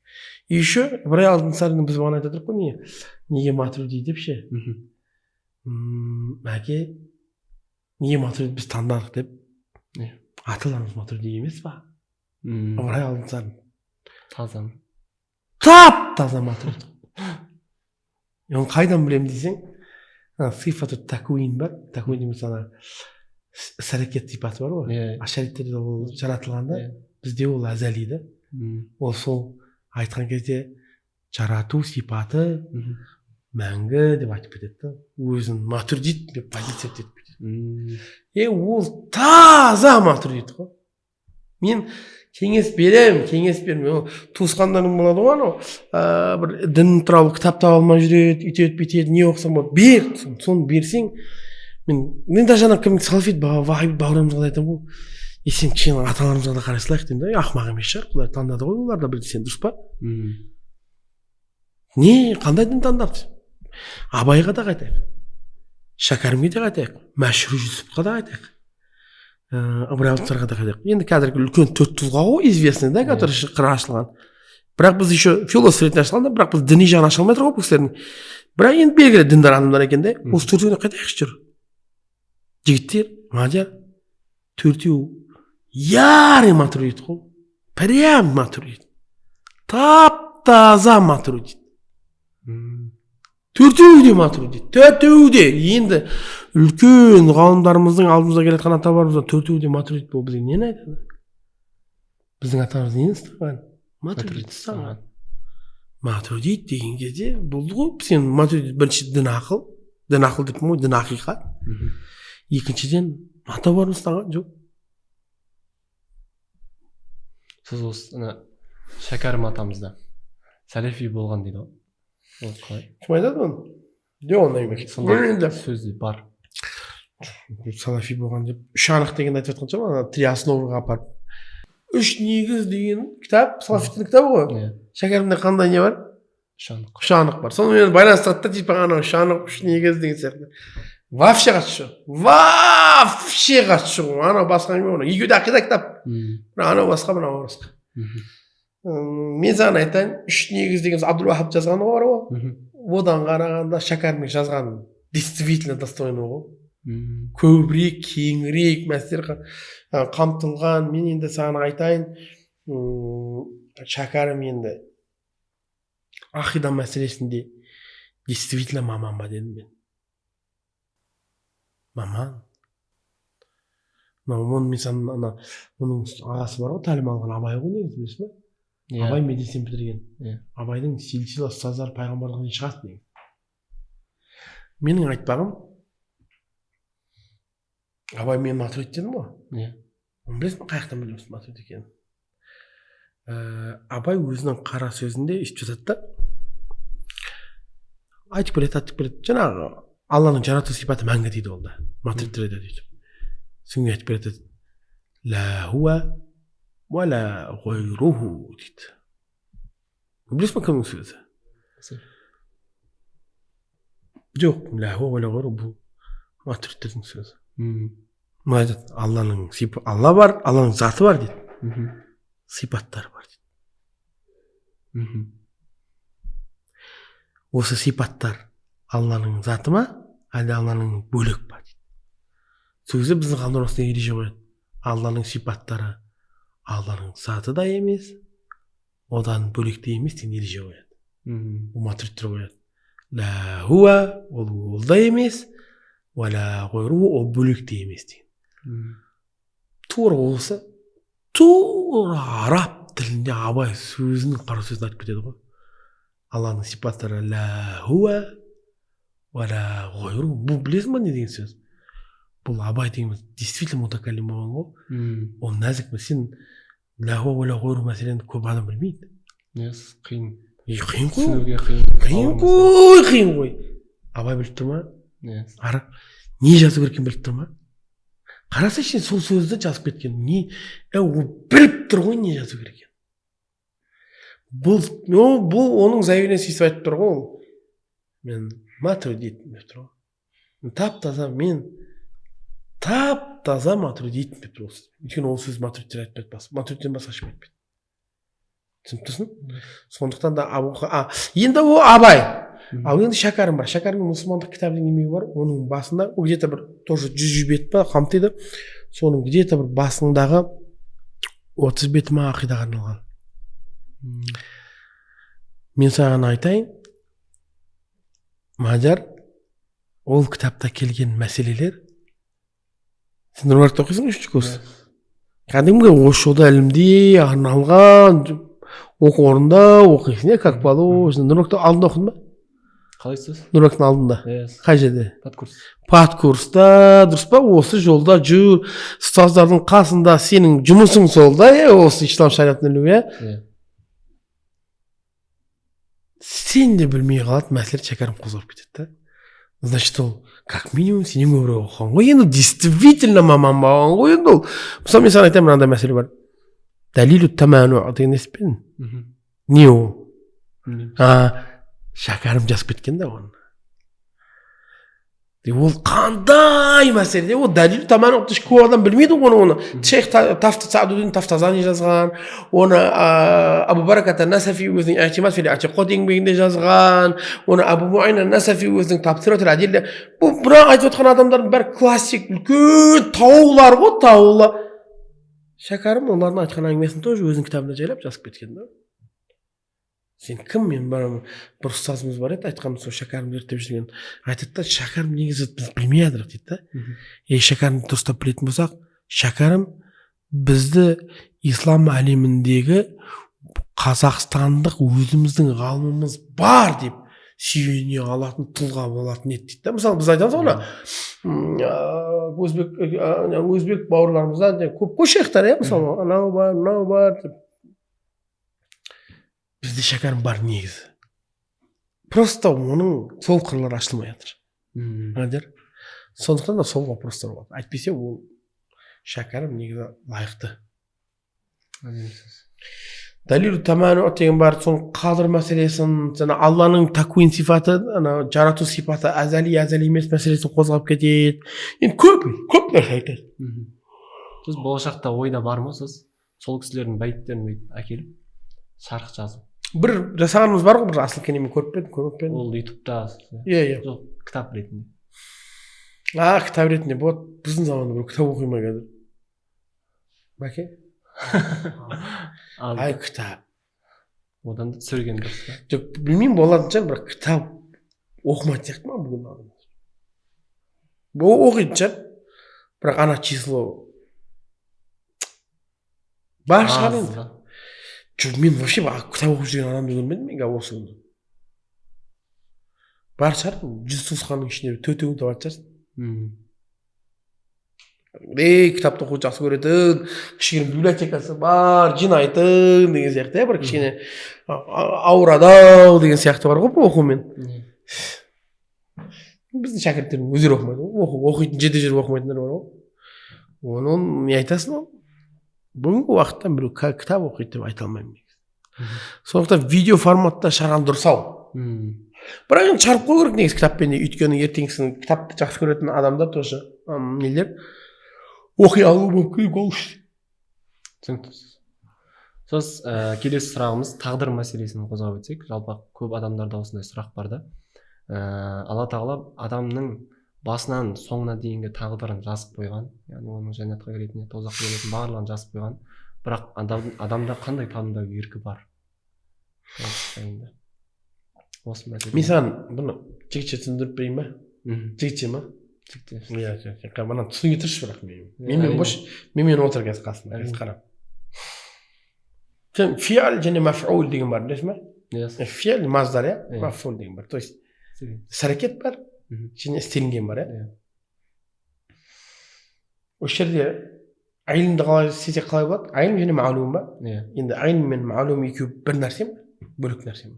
И еще Ыбырай Алтынсаринның біз бағана айтып қой, неге матурidi деп ше? Әке, неге матурidi біз таңдадық деп? Аталарымыз матурidi емес па? Ыбырай Алтынсарин таза. Тап-таза матурidi. Оны қайдан білемін десең, сифату такуин бар. Такуин деген sana іс-әрекет сипаты бар ғой. Ашариттерде ол жаратылғанда, бізде ол әзәли да. Ол сол айтқан кезде жарату сипаты мәңгі деп айтып кетеді. Өзін матурidi деп позиция етіп кетеді. Ол таза матурidi ғой. Мен кеңес берем. Туысқандарым болады ғой анау, бір дін туралы кітап таба алмай жүреді, үйтеді, бүйтеді, не оқысам болады. Бер, соны берсең, мен даже ана кім салафит вахабит бауырымызға айтамын ғой. Сен кішкене аталарымызға да қарай салайық деймін да. Ақымақ емес шығар, Құдай таңдады ғой олар да бірде, сен дұрыс па? Не, қандай дін таңдапты? Абайға да қайтайық. Шәкәрімге де қайтайық. Мәшһүр Жүсіпқа да қайтайық. Ыбырай Алтынсаринға да қайтайық. Енді қазіргі үлкен 4 тұлға ғой, известный да, который қыры ашылған. Бірақ біз еще философ ретінде ашылғанда, бірақ біз діни жағын аша алмай тұр ғой бұл кісілердің. Бірақ енді белгілі діндар адамдар екен де, осы 4-еуіне қайтайықшы жүр. Жігіттер, мадияр, 4-еу ярый матурidi ғой. Прям матурidi. таптаза Матуридит. Төртеуі де Матуридит. Төртеуі де. Енді үлкен ғалымдарымыздың алдымызға келетқан аталарымыздан төртеуі де Матуридит болып бізге нені айтады? Біздің аталарымыз нені ұстаған? Матуридит ұстаған. Матуридит деген кезде болды ғой. Сен Матуридит бірінші дін ақыл деппін ғой, дін ақиқат. Екіншіден ата барын ұстаған жоқ. Сіз осы Шәкәрім атамызда сәләфи болған дейді ғой. Ол қалай? Кім айтады оны? Жоқ, ондай емес. Сондай сөзі бар. Салафи болған деп үш анық деген айтып жатқан шығар, ана три основаға апарып. Үш негіз деген кітап, салафиттің кітабы ғой. Шәкәрімде қандай не бар? Үш анық бар. Сонымен байланыстырады да, типа ана үш анық, үш негіз деген сияқты. Вообще қатысы жоқ. Вообще қатысы жоқ. Ана басқа әңгіме ғой. Екеуі де ақида кітап. Анау басқа, мынау басқа. Мен саған айтайын, үш негіз деген Абдул-Вахаб жазғаны бар ғой. Одан қарағанда Шәкәрімнің жазғаны действительно достойны ғой. Көбірек, кеңірек мәселелер қамтылған. Мен енді саған айтайын, Шәкәрім енді ақида мәселесінде действительно маман ба дедім мен. Маман. Оның ағасы бар ғой, тәлім алған Абай ғой, негізі білесіз бе? Абай медресені бітірген. Абайдың силсила ұстаздары пайғамбарлығынан шығады деген. Менің айтпағым, Абай мен Матурид дедім ғой. Оны білесің бе, қаяқтан білеміз Матурид екенін? Абай өзінің қара сөзінде өйтіп жатады да, айтып береді. Жаңағы Алланың жарату сипаты мәңгі дейді ол да. Матридтер дейді. Соңғы айтып береді. Ла хуа ва ла ғойруху дейді. Білесіз бе кімнің сөзі? Жоқ, ла хуа ва ла ғойруху бұл матридтердің сөзі. Алланың сипаты, Алла бар, Алланың заты бар дейді. Сипаттары бар дейді. Осы сипаттар Алланың заты ма, әлде Алланың бөлек па дейді. Сөзі біздің ғалымдар осындай ереже қояды. Алланың сипаттары Алланың заты да емес, одан бөлек те емес деген ереже қояды. Ол матридтер қояды. Ла хуа ол да емес, ва ла ғойруху ол бөлек те емес деген. Тура осы, тура араб тілінде Абай сөзінің қара сөзін айтып кетеді ғой. Алланың сипаттары ла хуа ва ла ғойруху. Бұл білесің ба не деген сөз? Бұл Абай дегеніміз действительно мутакаллим болған ғой. Ол нәзік ме? Сен ла хуа ва ла ғойруху мәселені көп адам білмейді. Қиын. Қиын ғой. Абай біліп тұр ма? Не жазу керек екенін біліп тұр ма? Қараса сен сол сөзді жазып кеткен. Ол біліп тұр ғой не жазу керек екен. Бұл оның завине сөйтіп айтып тұр ғой. Мен Матуридитпін деп тұр ғой. Тап-таза мен тап-таза Матуридитпін деп тұр. Өйткені ол сөз Матуридтер айтпайды, Матуридтен басқа ешкім айтпайды. Түсініп тұрсың? Сондықтан да енді ол Абай. Ал енді Шәкәрім бар. Шәкәрімнің мұсылмандық кітабының немеге бар. Оның басында где-то бір тоже 100 бет па қамтиды. Соның где-то бір басындағы 30 беті ма ақидаға арналған. Мен саған айтайын, Мадияр, ол кітапта келген мәселелер, сен Нұрмаркта оқисың 3-ші курс? Кәдімгі осы жолда ілімде арналған оқу орнында оқисың, как положено. Нұрмаркта алдында оқыдың ба? Қалайсыз? Нұрмарктың алдында. Қай жерде? Падкурста, дұрыс па? Осы жолда жүр, ұстаздардың қасында сенің жұмысың сол да, осы ислам шариғатын ілу, сен де білмей қалады, мәселе Шәкәрім қозғап кетеді. Значит, ол как минимум сенен көбірек оқыған ғой. Енді действительно маман болған ғой енді ол. Мысалы мен саған айтамын, мынандай мәселе бар. Дәлилу таману деген естіппедің? Не ол? Шәкәрім жазып кеткен да оны. Ол қандай мәселе? Ол дәлил таману көп адам білмейді оны. Шейх Тафтазани жазған, оны Абу Баракат ан-Насафи өзінің Иътимад фил иътиқад еңбегінде жазған, оны Абу Муайна ан-Насафи өзінің Табсираtul Адилля. Бұл бірақ айтып отқан адамдардың бәрі классик, үлкен таулар ғой, таулы. Шәкәрім олардың айтқан әңгімесін тоже өзінің кітабында жайлап жазып кеткен да. Сен кім? Мен барамын, бір ұстазымыз бар еді, айтқан сол шәкәрім зерттеп жүрген, айтады да, шәкәрім негізі біз білмей жатырық дейді да. Шәкәрімді дұрыстап білетін болсақ, шәкәрім бізді ислам әлеміндегі қазақстандық өзіміздің ғалымымыз бар деп сүйене алатын тұлға болатын еді дейді да. Мысалы біз айтамыз ғой, өзбек бауырларымыздан көп көшектер, мысалы анау бар, мынау бар деп. Бізде шәкәрім бар негізі. Просто оның сол қырлары ашылмай жатыр. Сондықтан да сол вопростар болады. Әйтпесе ол шәкәрім негізі лайықты. Далилу таману деген бар, соның қадір мәселесін, жаңа Алланың такуин сипаты, жарату сипаты әзәли емес мәселесін қозғап кетеді. Енді көп нәрсе айтады. Сіз болашақта ойда бар ма сіз сол кісілердің бәйіттерін әкеліп шарх жазып? Бір жасағанымыз бар ғой, бір асыл кенемен көріп пе Ол ютубта? Иә. Жоқ, кітап ретінде. Кітап ретінде болады. Біздің заманда бір кітап оқи ма қазір? Бәке? Кітап. Одан да түсірген дұрыс па? Жоқ, білмеймін, болатын шығар, бірақ кітап оқымайтын сияқты ма бүгін адамдар? Оқитын шығар, бірақ ана число бар шығар енді. Жоқ, мен вообще кітап оқып жүрген адамды көрмедім мен осы күнде. Бар шығар, 100 туысқанның ішінде 4-еуін табатын шығарсың. Кітапты оқуды жақсы көретін, кішкене библиотекасы бар, жинайтын деген сияқты, бір кішкене ауырадау деген сияқты бар ғой бұл оқумен. Біздің шәкірттердің өздері оқымайды ғой, оқитын жерде жүріп оқымайтындар бар ғой. Оны не айтасың ол? Бүгінгі уақытта біреу кітап оқиды деп айта алмаймын. Сондықтан видео форматта шығарған дұрыс ау. Бірақ енді шығарып қою керек негізі кітаппен, өйткені ертеңгісін кітапты жақсы көретін адамдар тоже нелер оқи алу мүмкін ол үшін. Түсінікті. Соз келесі сұрағымыз тағдыр мәселесін қозғап өтсек, жалпы көп адамдарда осындай сұрақ бар да. Алла тағала адамның басынан соңына дейінгі тағдырын жазып қойған, яғни оның жәннатқа кіретініне тозаққа келетін барлығын жазып қойған. Бірақ адамда қандай таңдау еркі бар? Осы мәселе. Мен саған бұны жігітше түсіндіріп берейін ба? Жігітше ма? Иә, мана түсінге тұршы бірақ мен отыр қазір қасында, қарап. Сен фиал және маф'ул деген бар, білесің ба? Фиал маздар, маф'ул деген бар. То есть іс әрекет бар, және істелінген бар. Осы жерде айлымды қалай істесек қалай болады? Айлым және маълум ба? Енді айлым мен маълум екеуі бір нәрсе ме? Бөлек нәрсе ме?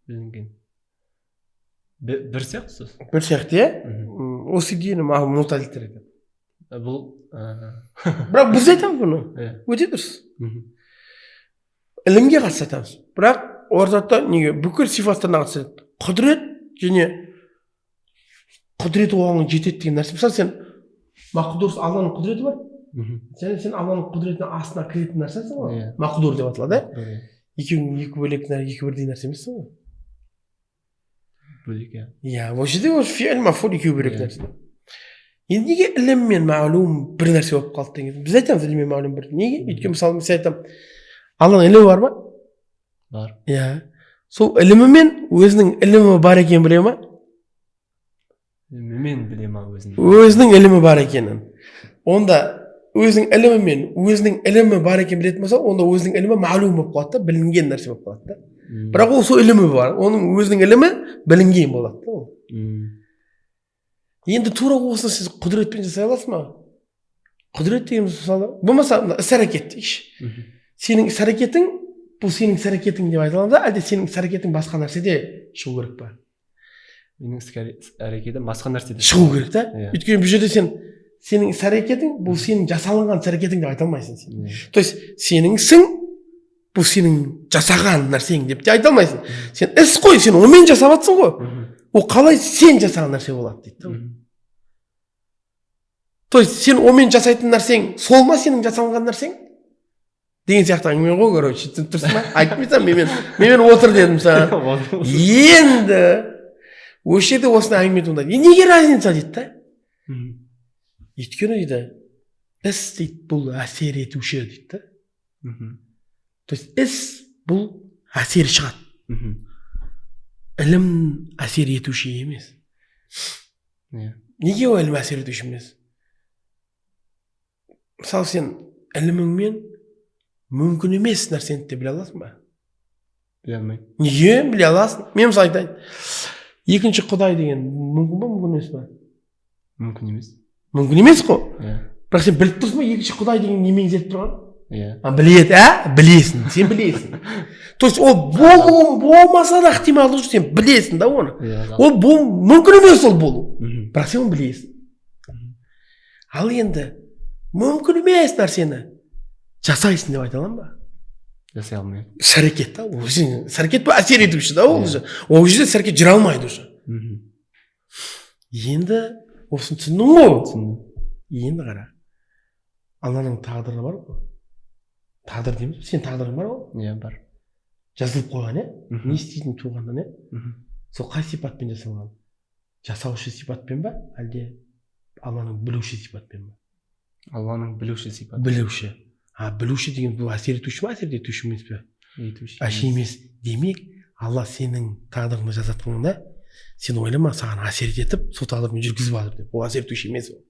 Білінген. Бір сияқтысыз? Бір сияқты, осы кейін мұталиттер айтады. Бұл... Бірақ біз айтамыз бұны, өте дұрыс. Ілімге қатысты айтамыз. Бірақ ортада бүкіл сифаттарына қатысты айтады. Құдірет және құдіреті оған жетеді деген нәрсе. Мысалы сен мақдур, Алланың құдіреті бар. Сен Алланың құдіретінің астына кіретін нәрсесің ғой. Мақдур деп аталады. Екеуінің екі бөлек нәрсе, екі бірдей нәрсе емессің ғой. Бөлек, иә. Осы жерде осы фиал маф'ул екеуі бөлек нәрсе. Енді неге ілім мен маълум бір нәрсе болып қалды деген? Біз айтамыз ілім мен маълум бір. Неге? Өйткені мысалы мен айтамын, Алланың ілімі бар ма? Бар. Иә. Сол ілімі мен өзінің ілімі бар екенін біле ма? Мен біле ма өзінің? Өзінің ілімі бар екенін. Онда өзінің ілімі мен өзінің ілімі бар екенін білетін болса, онда өзінің ілімі маълум болып қалады да, білінген нәрсе болып қалады да. Бірақ ол сол ілімі бар, оның өзінің ілімі білінген болады да ол. Енді тура осыны сіз құдіретпен жасай аласыз ма? Құдірет деген мысалы, болмаса іс әрекет дейікші. Сенің іс әрекетің, бұл сенің іс әрекетің деп айта аламыз да, әлде сенің іс әрекетің басқа нәрседе шығу керек па? Менің іс әрекетім басқа нәрседе шығу керек та. Өйткені бұл жерде сенің іс әрекетің, бұл сенің жасалынған іс әрекетің деп айта алмайсың сен. То есть сенің ісің, бұл сенің жасаған нәрсең деп те айта алмайсың. Сен іс қой, сен онымен жасап жатсың ғой. Ол қалай сен жасаған нәрсе болады дейді. То есть сен онымен жасайтын нәрсең сол ма сенің жасалған нәрсең? Деген сияқты әңгіме ғой, короче, тұрсың ба? Айтпайсам, мен отыр дедім саған. Енді осы жерде осыны әңгіме туындайды. Неге разница дейді да? Өйткені дейді, іс дейді бұл әсер етуші дейді да. То есть іс бұл әсері шығады. Ілім әсер етуші емес. Неге ол ілім әсер етуші емес? Мысалы сен іліміңмен мүмкін емес нәрсені де біле аласың ба? Біле алмаймын. Неге біле аласың? Мен мысалы айтайын, екінші құдай деген мүмкін ба, мүмкін емес па? Мүмкін емес. Мүмкін емес қой. Бірақ сен біліп тұрсың ба, екінші құдай деген немен зерттеп тұрған? Біледі, білесің, сен білесің. То есть ол болмаса да ықтималдығы жоқ, сен білесің да оны. Ол мүмкін емес ол болу. Бірақ сен оны білесің. Ал енді мүмкін емес нәрсені жасайсың деп айта аламын ба? Жасай алмаймын. Іс-әрекет та, іс-әрекет әсер етуші да ол уже. Ол жерде іс-әрекет жүре алмайды уже. Енді осыны түсіндің ғой? Түсіндім. Енді қара. Алланың тағдыры бар ғой. Тағдыр дейміз, сен тағдырың бар ғой? Иә, бар. Жазылып қойған, не істейтін туғаннан, сол қай сипатпен жасалған? Жасаушы сипатпен ба, әлде Алланың білуші сипатпен ба? Алланың білуші сипаты. Білуші. Білуші деген бұл әсер етуші ма, әсер етуші емес пе? Етуші. Емес. Демек, Алла сенің тағдырыңды жазатқанда, сен ойлама, саған әсер етіп, сол тағдырмен жүргізіп алыр деп. Ол әсер етуші емес ол.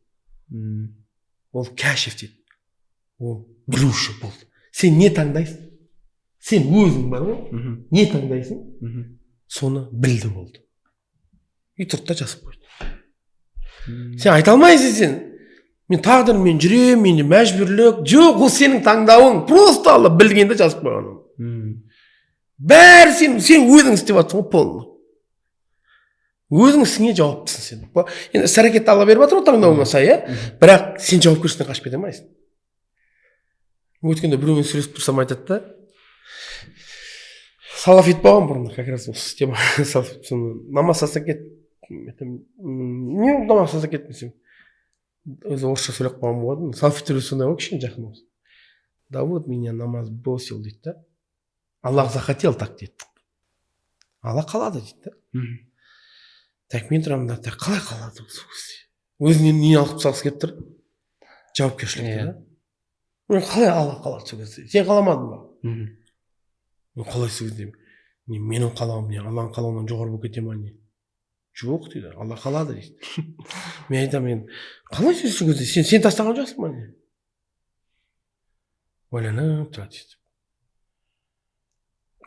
Ол кәшиф дейді. Ол білуші бұл. Сен не таңдайсың? Сен өзің бар ғой, не таңдайсың? Соны білді болды. И тұртта жазып қойды. Сен айта алмайсың сен. Мен тағдырмен жүрем, менде мәжбүрлік. Жоқ, ол сенің таңдауың. Просто Алла білгенде жазып қойған. Бәрі сен өзің істеп жатсың ғой, полный. Өзің ісіңе жауаптысың сен. Енді іс-әрекетті Алла беріп жатыр ғой таңдауыңа сай, бірақ сен жауапкершіліктен қашып кете алмайсың. Өткенде біреумен сөйлесіп тұрсам айтады да, салафит болған бұрында, как раз осы тема салафит. Намаз саса кет. Не намаз саса кет десем. Өзі орысша сөйлеп қалған болатын. Салафиттер сондай ғой, кішкене жақын осы. Да вот меня намаз бросил дейді да. Аллах захотел так дейді. Алла қалады дейді да. Так мен тұрамын да, қалай қалады өзінен не алып тастағысы келіп тұр? Жауапкершілікті да. Мен қалай Алла қалады сол кезде? Сен қаламадың ба? Мен қалай сол кезде? Менің қалауым не? Алланың қалауынан жоғары болып кете ма не? Жоқ дейді, Алла қалады дейді. Мен айтамын, қалай сен сол кезде? Сен тастаған жоқсың ба не? Ойланып тұрады дейді.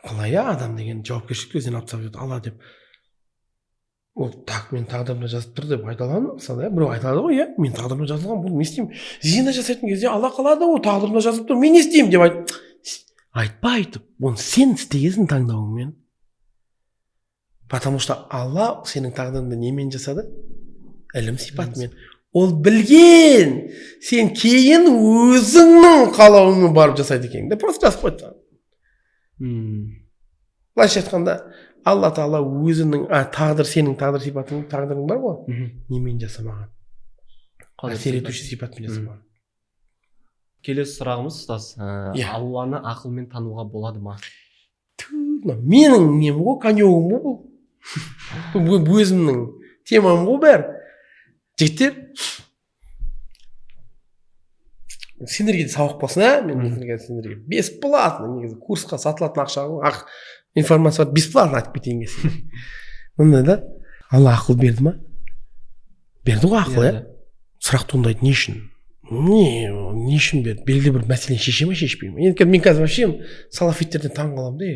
Қалай адам деген жауапкершілікті өзінен алып тастап Алла деп. Ол так мен тағдырымда жазып тұр деп айта аламын мысалы, біреу айтады ғой, мен тағдырымда жазылған, бұл не істеймін? Зина жасайтын кезде Алла қалады, ол тағдырымда жазып тұр, мен не істеймін деп айтпа айтып, оны сен істегенсің таңдауыңмен. Потому что Алла сенің тағдырыңды немен жасады? Ілім сипатымен. Ол білген, сен кейін өзіңнің қалауыңмен барып жасайды екен. Просто жазып қойды. Былайша айтқанда, Алла Тағала өзінің тағдыр, сенің тағдыр сипатың, тағдырың бар ғой, немен жасамаған? Әсер етуші сипатымен жасамаған. Келесі сұрағымыз, ұстаз, Алланы ақылмен тануға болады ма? Менің нем ғой, конегім ғой бұл. Өзімнің темам ғой бәрі. Жігіттер, сендерге де сабақ болсын, мен сендерге бесплатно, негізі курсқа сатылатын ақша ғой, информация бесплатно айтып кетейін келсін. Мындай да, Алла ақыл берді ма? Берді ғой ақыл, сұрақ туындайды, не үшін? Не үшін берді? Белгілі бір мәселені шеше ме, шешпей ме? Енді мен қазір вообще салафиттерден таң қаламын да.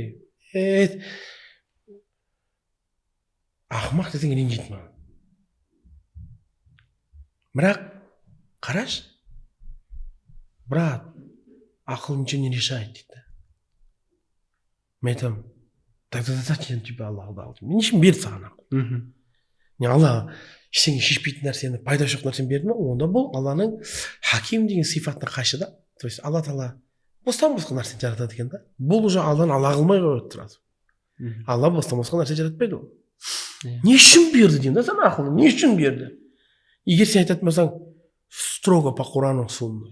Ақымақ десең ренжиді маған. Бірақ қараш, брат, ақыл ничего не решает дейді. Мен айтамын, тогда зачем тебе Аллах дал? Мен үшін берді саған ақыл. Не Алла ештеңе шешпейтін нәрсені, пайда жоқ нәрсені берді ме? Онда бұл Алланың хаким деген сипатына қайшы да. То есть Алла Тағала бостан босқа нәрсені жаратады екен да. Бұл уже Алланы Алла қылмай қойып тұрады. Алла бостан босқа нәрсе жаратпайды ол. Не үшін берді деймін да саған ақылды? Не үшін берді? Егер сен айтатын болсаң, строго по Құрану сунна.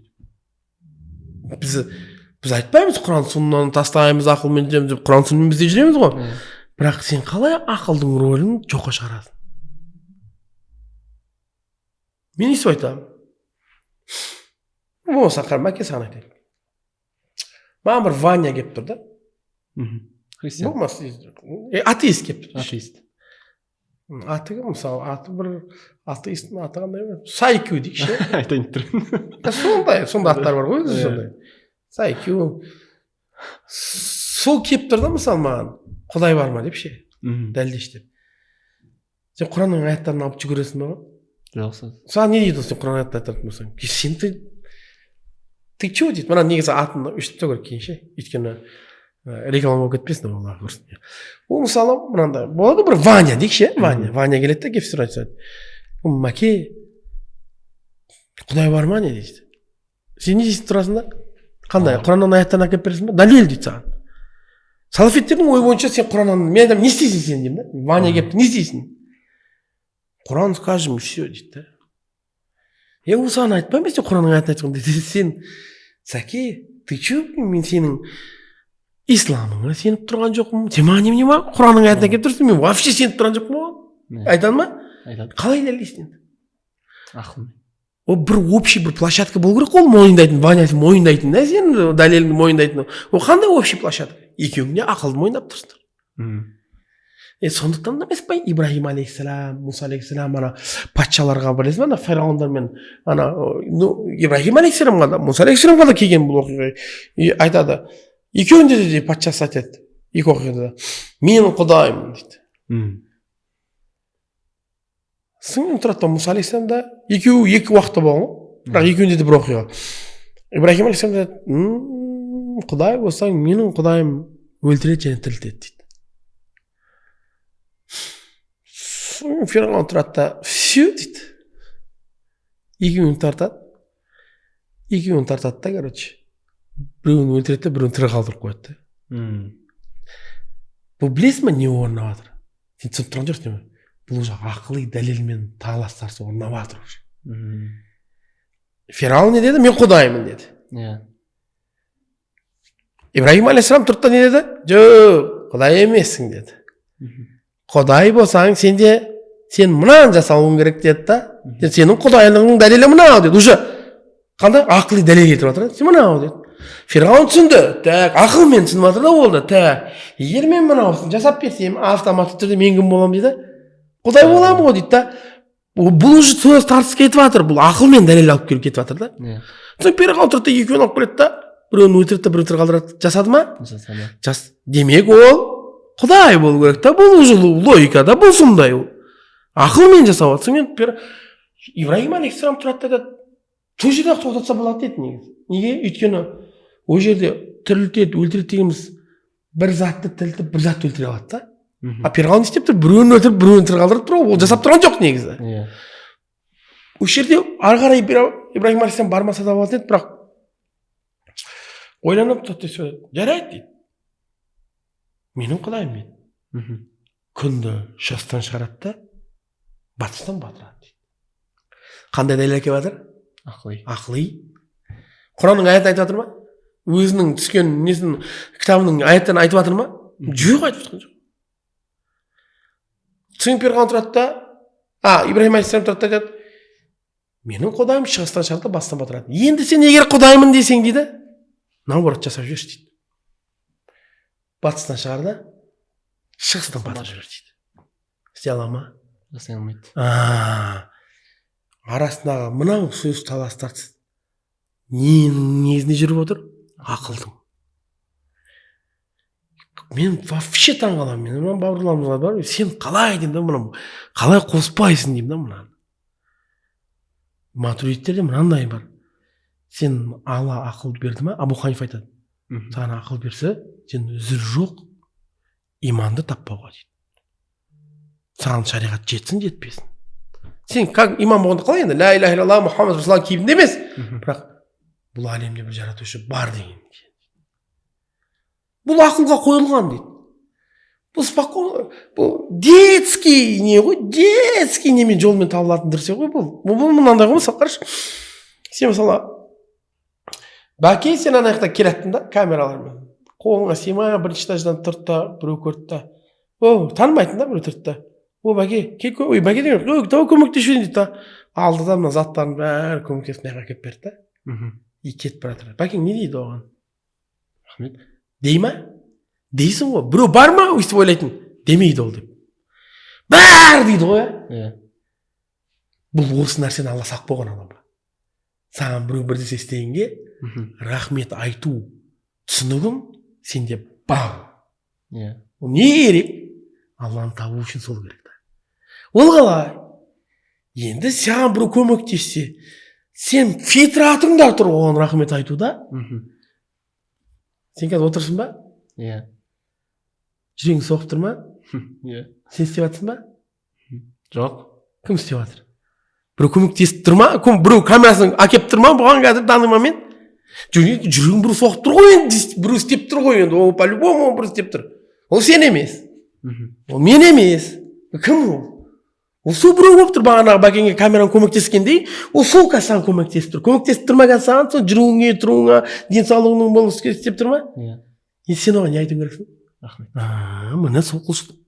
Біз айтпаймыз Құран суннаны тастаймыз, ақылмен жүреміз деп, Құран суннамен бізде жүреміз ғой. Бірақ сен қалай ақылдың рөлін жоққа шығарасың? Мен естіп айтамын. Болмаса мәке саған айтайын. Маған бір Ваня келіп тұр да. христиан. болмаса атеист келіп тұр атеист. Аты кім мысалы, аты бір атеисттің аты қандай сайкю дейікші. айтайын тұрмын. сондай аттар бар ғой өзі сондай. Сайкю. Сол келіп тұр да мысалы маған құдай бар ма деп ше, дәлдеш деп. Сен Құранның аяттарын алып жүгіресің ба? Жақсы. Саған не дейді сен Құран аяттарын айтатын болсаң? Сен ты чего дейді? Мына негізі атын өшіп тастау керек кейін ше. Өйткені реклама болып кетпесін Алла көрсін. Ол мысалы мынандай болады бір Ваня дейік ше, Ваня келеді де келіп сұрайды. Мәке, құдай бар ма не дейді. Сен не дейсің тұрасың да? Қандай? Құраннан аяттарын әкеліп бересің ба? Дәлел дейді саған. Салафиттердің ой бойынша сен Құраннан мен айтамын, не істейсің сен деймін да? Ваня келіпті, не істейсің? Құран скажем, все дейді да. Ол саған айтпаймын сен Құранның аятын айтқан дейді. Сен Сәке, ты че, мен сенің исламыңа сеніп тұрған жоқпын. Сен маған немене ма? Құранның аятын әкеліп тұрсың, мен вообще сеніп тұрған жоқпын оған. Айтады ма? Айтады. Қалай дәлелдейсің енді? Ақылмен. Ол бір общий бір площадка болу керек қой, мойындайтын, Ваня мойындайтын да, сен дәлеліңді мойындайтын. Ол қандай общий площадка? Екеуің де ақылды мойындап тұрсыңдар. Сондықтан да емес па Ибрахим алейхиссалам, Муса алейхиссалам ана патшаларға білесің ана фараондармен ана Ибрахим алейхиссаламға да Муса алейхиссаламға да келген бұл оқиға айтады. Екеуінде де патшасы айтады. Екі оқиғада менің құдайым дейді. Соң тұрады Муса алейхиссалам да екеуі екі уақытта болған ғой. Бірақ екеуінде де бір оқиға. Ибрахим алейхиссалам да құдай болсаң менің құдайым өлтіреді және тірілтеді дейді. Фирғаун тұрады да все дейді. Екеуін тартады да, короче. Біреуін өлтіреді де, біреуін тірі қалдырып қояды да. Бұл білесің ба не орнап жатыр? Сен түсініп тұрған жоқсың ба? Бұл уже ақылы дәлелмен таластарсы орнап жатыр уже. Фирғаун не деді? Мен құдаймын деді. Ибрахим алейхиссалам тұрды да не деді? Жоқ, құдай емессің деді. Құдай болсаң сен мынаны жасауың керек деді да. Сенің құдайлығың дәлелі мынау деді. Уже қандай ақылы дәлел кетіп жатыр. Сен мынау деді. Фирғаун түсінді. Так, ақылмен түсініп жатыр да болды. Так, егер мен мынаусын жасап берсем, автоматты түрде мен кім боламын дейді. Құдай боламын ғой дейді да. Бұл уже сөз тартыс кетіп жатыр. Бұл ақылмен дәлел алып келіп кетіп жатыр да. Соң Фирғаун тұрды да екеуін алып келеді да. Біреуін өлтірді да біреуін тірі қалдырады. Жасады ма? Жасады. Демек ол құдай болу керек та. Бұл уже логика да, бұл сондай ол. Ақылмен жасап жатсың. Ибрахим алейхиссалам тұрады да сол жерде тоқтатса болады деді негізі. Неге? Өйткені ол жерде тірілтеді, өлтіреді дегеніміз бір затты тірілтіп, бір затты өлтіре алады да. А Фирғаун не істеп тұр? Біреуін өлтіріп, біреуін тірі қалдырып тұр. Ол жасап тұрған жоқ негізі. Ол жерде ары қарай Ибрахим алейхиссалам бармаса да болады еді, бірақ ойланып тұрды да, жарайды дейді. Менің құдайым мен. Күнді шығыстан шығарады да, батыстан батырады дейді. Қандай дәлел әкеліп жатыр? Ақылы. Құранның аятын айтып жатыр ма? Өзінің түскен несін кітабының аяттарын айтып жатыр ма? Жоқ, айтып жатқан жоқ. Соң Фирғаун тұрады да, Ибрахим алейхиссалам тұрады да айтады, менің құдайым шығыстан шығарды, батыстан батырады. Енді сен егер құдаймын десең дейді, наоборот жасап жүрші дейді. Батыстан шығар да, шығыстан батырып жүр дейді. Істей ала ма? Жасай алмайды. Арасындағы мынау сөз таластарсыз негізінде жүріп отыр? Ақылдың. Мен вообще таң қаламын. Мен мына бауырларымызға бар, сен қалай деймін да, мына қалай қоспайсың деймін да мынаны. Матуридтерде мынандай бар. Сен Алла ақыл берді ма? Абу Ханифа айтады. Саған ақыл берсе, сен үзір жоқ иманды таппауға дейді. Саған шариғат жетсін, жетпесін. Сен как имам болғанда қалай енді? Ла иляха илlallah Мұхаммад расулаллах кейбінде емес. Бірақ бұл әлемде бір жаратушы бар деген. Бұл ақылға қойылған дейді. Бұл спокойно, бұл детский не ғой, детский немен жолмен табылатын нәрсе ғой бұл. Бұл мынандай ғой, мысалы қарашы. Сен мысалы Бәке, сен ана жақта келаттың да камералармен. Қолыңа сыймай бірінші этаждан тұрды да, біреу көрді да. Танымайтын да біреу тұрды да. Бәке, ой, бәке деген, давай көмектесейін дейді да. Алды да мына заттарын бәрі көмектесіп мына әкеліп берді да. И кетіп бара жатыр. Бәкең не дейді оған? Рахмет. Дей ма? дейсің ғой. Біреу бар ма өйстіп ойлайтын? Демейді ол деп. Бар дейді ғой. Бұл осы нәрсені Алла сақ болған адамға. Саған біреу бір нәрсе істегенге рахмет айту түсінігің сенде бар. Ол не керек? Алланы табу үшін сол керек. Ол қалай? Енді саған біреу көмектессе, сен фитратыңда тұр оған рахмет айтуда. Сен қазір отырсың ба? Жүрегің соғып тұр ма? Сен істеп жатсың ба? Жоқ. Кім істеп жатыр? Біреу көмектесіп тұр ма? Біреу камерасын әкеп тұр ма? Бұған қазір данный момент жүрегің біреу соғып тұр ғой енді, біреу істеп тұр ғой енді, ол по-любому біреу істеп тұр. Ол сен емес. Ол мен емес. Кім ол? Ол сол біреу болып тұр, бағанағы бәкеңе камераның көмектескендей, ол сол қазір саған көмектесіп тұр. Көмектесіп тұрмаған саған, сол жүруіңе, тұруыңа, денсаулығыңның болуы істеп тұр ма? Енді сен оған не айтуың керексің? Міне сол құлшылық.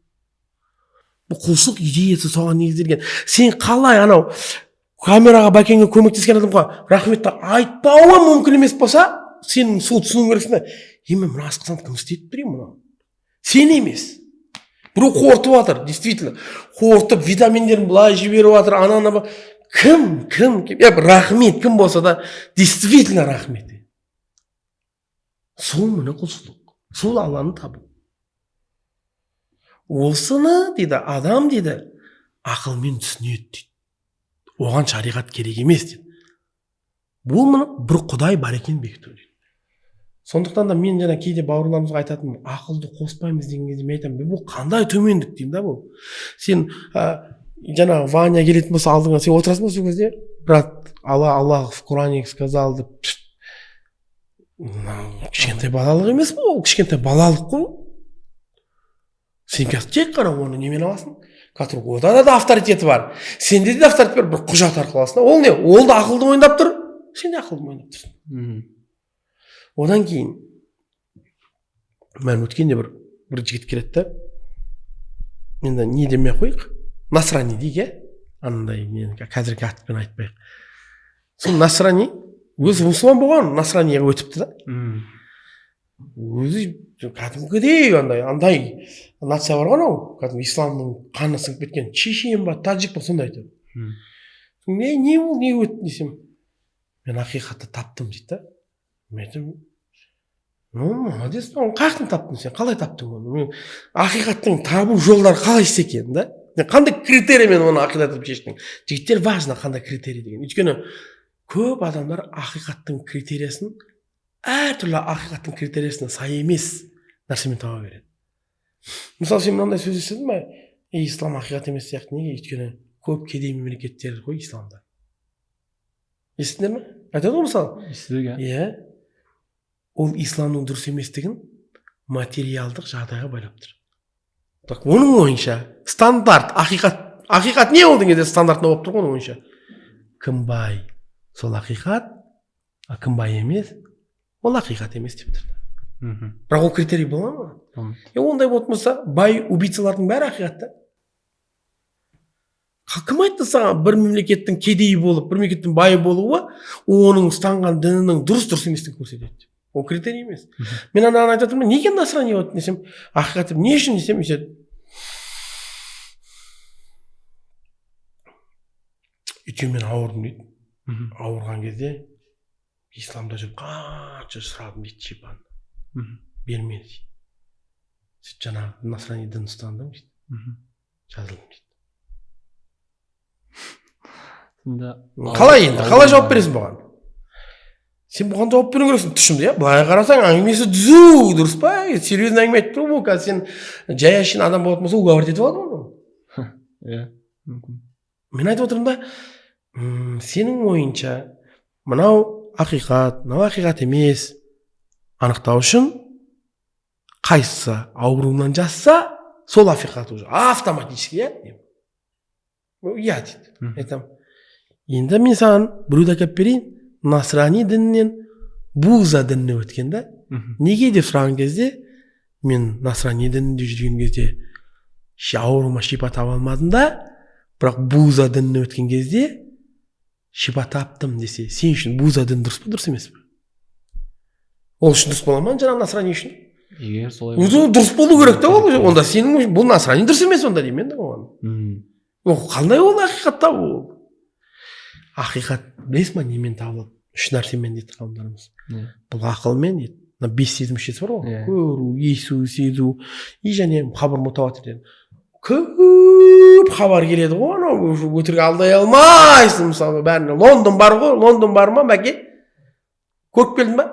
Бұл құлшылық идеясы соған негізделген. Сен қалай анау камераға бәкеңе көмектескен адамға рахметті айтпауы мүмкін емес болса, сен сол түсінуің керексің. Мен мына асқазанды кім істетіп тұр мына? Сен емес. Біреу қорытып жатыр, действительно. Қорытып, витаминдерін былай жіберіп жатыр, ананы. Кім? Рахмет, кім болса да, действительно рахмет. Сол міне құлшылық. Сол Алланы табу. Осыны, дейді, адам, дейді, ақылмен түсінеді, дейді. Оған шариғат керек емес, дейді. Бұл мұны бір құдай бар екен бекіту, дейді. Сондықтан да мен жаңа кейде бауырларымызға айтатыным, ақылды қоспаймыз деген кезде мен айтамын, бұл қандай төмендік деймін да бұл. Сен жаңа Ваня келетін болса алдыңа, сен отырасың ба сол кезде? Брат, Аллах в Құране сказал деп. Кішкентай балалық емес бұл, ол кішкентай балалық қой. Сен қазір тек қана оны немен аласың? Который ода да авторитеті бар. Сенде де авторитет бар, бір құжат арқылы аласың. Ол не? Ол да ақылды мойындап тұр, сен де ақылды мойындап тұрсың. Одан кейін мен өткенде бір жігіт келеді да, енді не демей қойық, насрани дейік, андай қазіргі атпен айтпайық. Сол насрани өзі мұсылман болған, насраниға өтіпті да. Өзі кәдімгідей андай нация бар ғой анау, кәдімгі исламның қаны сіңіп кеткен, чешен ба, таджик ба, сондай айтады. Не ол, не өтті десем, мен ақиқатты таптым дейді да. Мен айтамын, молодец, қаяқтан таптың сен, қалай таптың оны? Ақиқаттың табу жолдары қалай екен да? Қандай критериймен оны ақиқат етіп шештің? Жігіттер важно қандай критерий деген. Өйткені көп адамдар ақиқаттың критериясын әртүрлі ақиқаттың критериясына сай емес нәрсемен таба береді. Мысалы, сен мынандай сөз естідің ба? Ислам ақиқат емес сияқты. Неге? Өйткені көп кедей мемлекеттер ғой исламда. Естідіңдер ме? Айтады ғой мысалы? Естідік, иә. Ол исламның дұрыс еместігін материалдық жағдайға байлап тұр. Так, оның ойынша стандарт, ақиқат не ол дегенде стандартында болып тұр ғой оның ойынша. Кім бай, сол ақиқат, кім бай емес, ол ақиқат емес деп тұр. Бірақ ол критерий бола ма? Ондай болып тұрса, бай убийцалардың бәрі ақиқатта. Кім айтты саған бір мемлекеттің кедейі болып, бір мемлекеттің бай болуы, оның ұстанған дінінің дұрыс еместігін көрсетеді. Ол критерий емес. Мен анаған айтатырмын, неге насрани өтті десем, ақиқат не үшін десем, өйткені мен ауырдым дейді. Ауырған кезде исламда жүріп қанша сұрадым дейді шипаны. Бермеді дейді. Сөйтіп жаңағы насрани дін ұстандым дейді. Жазылдым дейді. Қалай енді? Қалай жауап бересің бұған? Сен бұған жауап беруің керексің, тұшымды, иә? Былай қарасаң, әңгімесі түзу, дұрыс па? Серьезный әңгіме айтып тұр, қазір сен жай әшейін адам болатын болса, уговор етіп алады ғой. Иә, мүмкін. Мен айтып отырмын да, сенің ойынша мынау ақиқат емес анықтау үшін қайсысы ауруынан жазса, сол ақиқат уже автоматически, иә? Иә дейді. Айтамын. Енді мен саған біреуді әкеп берейін, насрани дінінен буза дініне өткен да. Неге деп сұраған кезде, мен насрани дінінде жүрген кезде ауруыма шипа таба алмадым да, бірақ буза дініне өткен кезде шипа таптым десе, сен үшін буза дін дұрыс па, дұрыс емес пе? Ол үшін дұрыс бола ма, жаңағы насрани үшін? егер солай дұрыс болу керек та ол. Онда сенің бұл насрани дұрыс емес онда деймін мен де оған. Қандай ол ақиқатта ол? Ақиқат білесің ба немен табылады? 3 нәрсемен дейді ғалымдарымыз. Бұл ақылмен дейді. Мына 5 сезім мүшесі бар ғой. Көру, есту, сезу и және хабар мутаватир деген. Көп хабар келеді ғой, анау өтірік алдай алмайсың. Мысалы бәріне Лондон бар ғой, Лондон бар ма бәке? Көріп келдің ба?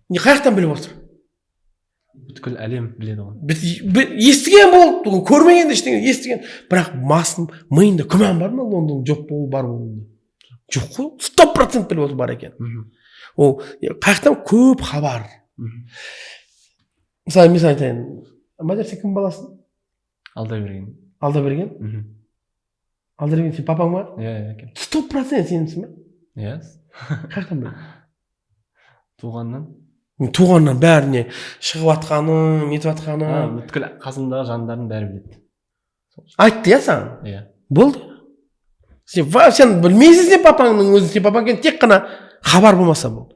Не қаяқтан біліп отыр? Бүткіл әлем біледі ғой. Естіген болды, көрмеген де ештеңе естіген. Бірақ миында күмән бар ма Лондон жоқ болу бар болуында? Жоқ қой, 100% біліп отыр бар екен. Ол қаяқтан көп хабар. Мысалы мен айтайын, Мадияр сен кім баласың? Алдаберген. Алдаберген? Алдаберген сен папаң ба? Иә. 100% сенімсің ба? Иә. Қаяқтан білдің? Туғаннан бәріне шығып атқаны, нетіп атқаны. Бүткіл қасымдағы жандардың бәрі біледі. Айтты иә саған? Иә. Болды. Сен білмейсің сен папаңның өзін, сен папаң тек қана хабар болмаса болды.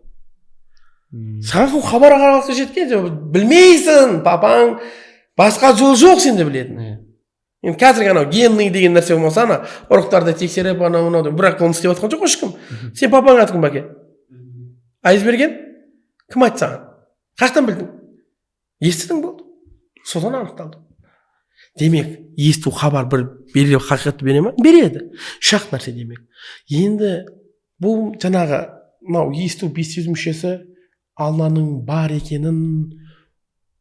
Саған хабар қаралыққа жеткен, білмейсің, папаң басқа жол жоқ сенде білетін. Енді қазіргі анау генный деген нәрсе болмаса, ана ұрықтарды тексеріп, анау бірақ оны істеп жатқан жоқ ешкім. Сен папаң аты кім бәке? Айзберген? Кім айтты саған? Қаяқтан білдің? Естідің болды. Содан анықталды. Демек, есту хабар бір берер хақиқатты бере ме? Береді. Шақ нәрсе демек. Енді бұл жаңағы мынау есту 5 сезім мүшесі Алланың бар екенін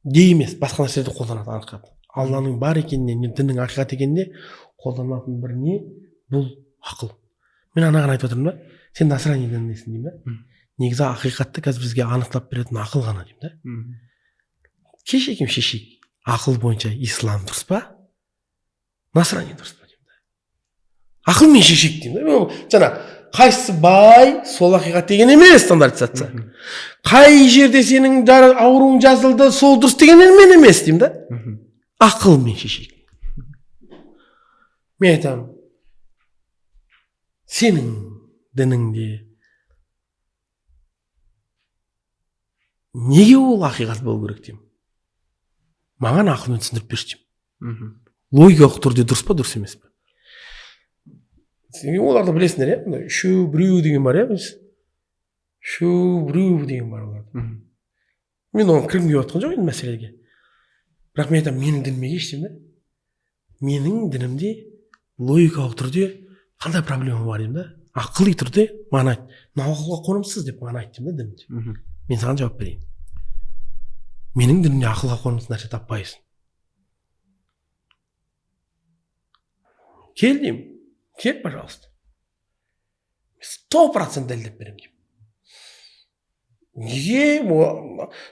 де емес, басқа нәрселерді қолданады анықтап. Алланың бар екеніне, діннің ақиқат екеніне қолданатын бір не? Бұл ақыл. Мен анаған айтып отырмын ба? Сен насрани дінінесің деймін ба? Негізі ақиқатты қазір бізге анықтап беретін ақыл ғана деймін да. Кешекем шешейік. Ақыл бойынша ислам дұрыс па? Насрани дұрыс па деймін да. Ақылмен шешейік деймін да. Жаңа қайсысы бай, сол ақиқат деген емес стандартизация. Қай жерде сенің ауруың жазылды, сол дұрыс дегенмен емес деймін да. Ақылмен шешейік. Мен айтамын, сенің дініңде неге ол ақиқат болу керек деймін? Маған ақылмен түсіндіріп берші деймін. Логикалық түрде дұрыс па, дұрыс емес па? Оларды білесіңдер, иә? Шөу біреу деген бар, иә? Шөу біреу деген бар оларда. Мен оған кіргім келіп жатқан жоқ енді мәселеге. Бірақ мен айтамын, менің дініме келші деймін да. Менің дінімде логикалық түрде қандай проблема бар деймін да. Ақыли түрде маған айт. Мына ақылға қонымсыз деп маған айт деймін да дінімде. Мен саған жауап берейін. Менің дінімде ақылға қонымсыз нәрсе таппайсың. Кел деймін. Кел, пожалуйста. 100% дәлелдеп беремін деймін. Неге?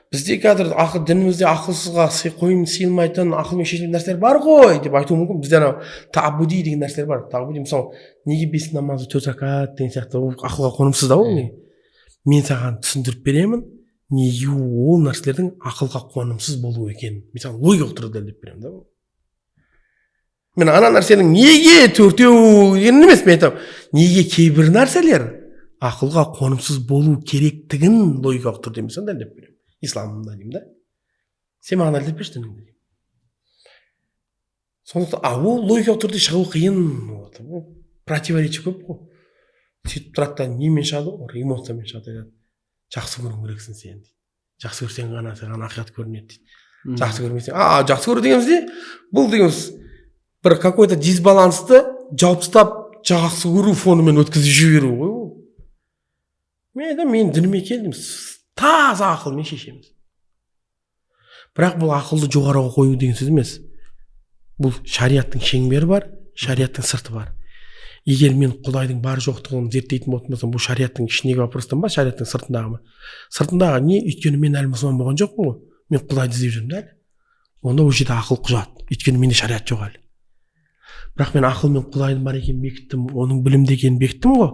Бізде қазір дінімізде ақылсызға сыйылмайтын, ақылмен шешілетін нәрселер бар ғой деп айтуы мүмкін. Бізде анау таабуди деген нәрселер бар. Таабуди мысалы, неге 5 намазы 4 ракат деген сияқты ақылға қонымсыз да ол не? Мен саған түсіндіріп беремін, неге ол нәрселердің ақылға қонымсыз болуы екенін. Мен саған логикалық түрде дәлелдеп беремін да. Мен ана нәрсенің неге төртеу дегенін емес, мен айтамын, неге кейбір нәрселер ақылға қонымсыз болу керектігін логикалық түрде мен саған дәлелдеп беремін. Исламда деймін да. Сен маған дәлелдеп берші дініңді деймін. Сондықтан, ол логикалық түрде шығу қиын. Противоречие көп қой. Сөйтіп тұрады да немен шығады ғой, эмоциямен шығады. Жақсы көруің керексің сен дейді. Жақсы көрсең ғана саған ақиқат көрінеді дейді. Жақсы көрмесең, жақсы көру дегенімізде, бұл дегеніміз бір какой-то дисбалансты жауып тастап, жақсы көру фонымен өткізіп жіберу ғой ол. Мен дініме келдім, таза ақылмен шешеміз. Бірақ бұл ақылды жоғарыға қою деген сөз емес. Бұл шариаттың шеңбері бар, шариаттың сырты бар. Егер мен Құдайдың бар жоқтығын зерттейтін болсам, бұл шариаттың ішіндегі вопростан ба, шариаттың сыртындағы ма? Сыртындағы не? Өйткені мен әлі мұсылман болған жоқпын ғой. Мен Құдайды іздеп жүрмін әлі. Онда ол жерде ақыл құжат. Өйткені менде шариат жоқ әлі. Бірақ мен ақылмен Құдайдың бар екенін бекіттім, оның білімді екенін бекіттім ғой.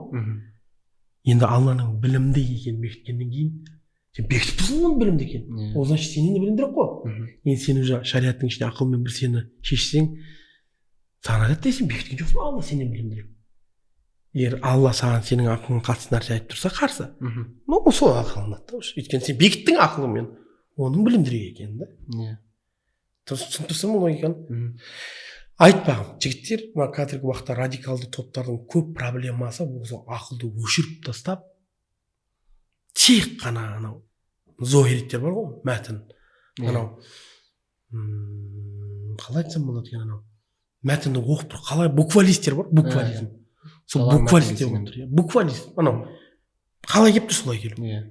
Енді Алланың білімді екенін бекіткеннен кейін, сен бекітіпсің оның білімді екенін. Ол значит сенен де білімдірек қой. Енді сен уже шариаттың ішінде ақылмен бір сені шешсең, саған айтады дейсің, бекіткен жоқсың, Алла сенен білімдірек. Егер Алла саған сенің ақылыңа қатысты нәрсе айтып тұрса, қарсы. Сол ақыл алынады да. Өйткені сен бекіттің ақылыңмен. оның білімдірек екені да. Иә. Түсініп тұрсың ба логиканы? Мгм. Айтпағым, жігіттер мына қазіргі уақытта радикалды топтардың көп проблемасы осы ақылды өшіріп тастап, тек қана анау зоһириттер бар ғой, мәтін. Анау қалай айтсам болады екен, анау мәтінді оқып тұр, қалай буквалистер бар, буквализм. Сол буквалист деп отыр. Буквалист. Анау қалай келіп тұр солай келу. Иә.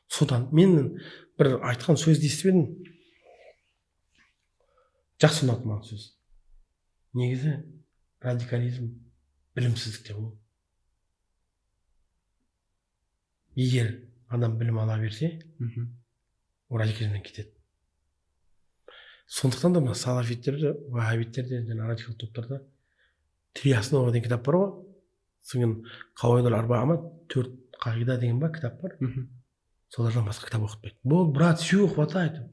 Содан мен бір айтқан сөзді естіп едім. Жақсы ұнады маған сөз. Негізі радикализм білімсіздікте ғой. Егер адам білім ала берсе, ол радикализмнен кетеді. Сондықтан да мына салафиттерде, вахабиттерде, радикал топтарда три основа деген кітап бар ғой. Содан қауайдал арбаама 4 қағида деген ба кітап бар. Солардан басқа кітап оқытпайды. Бұл брат, все хватает.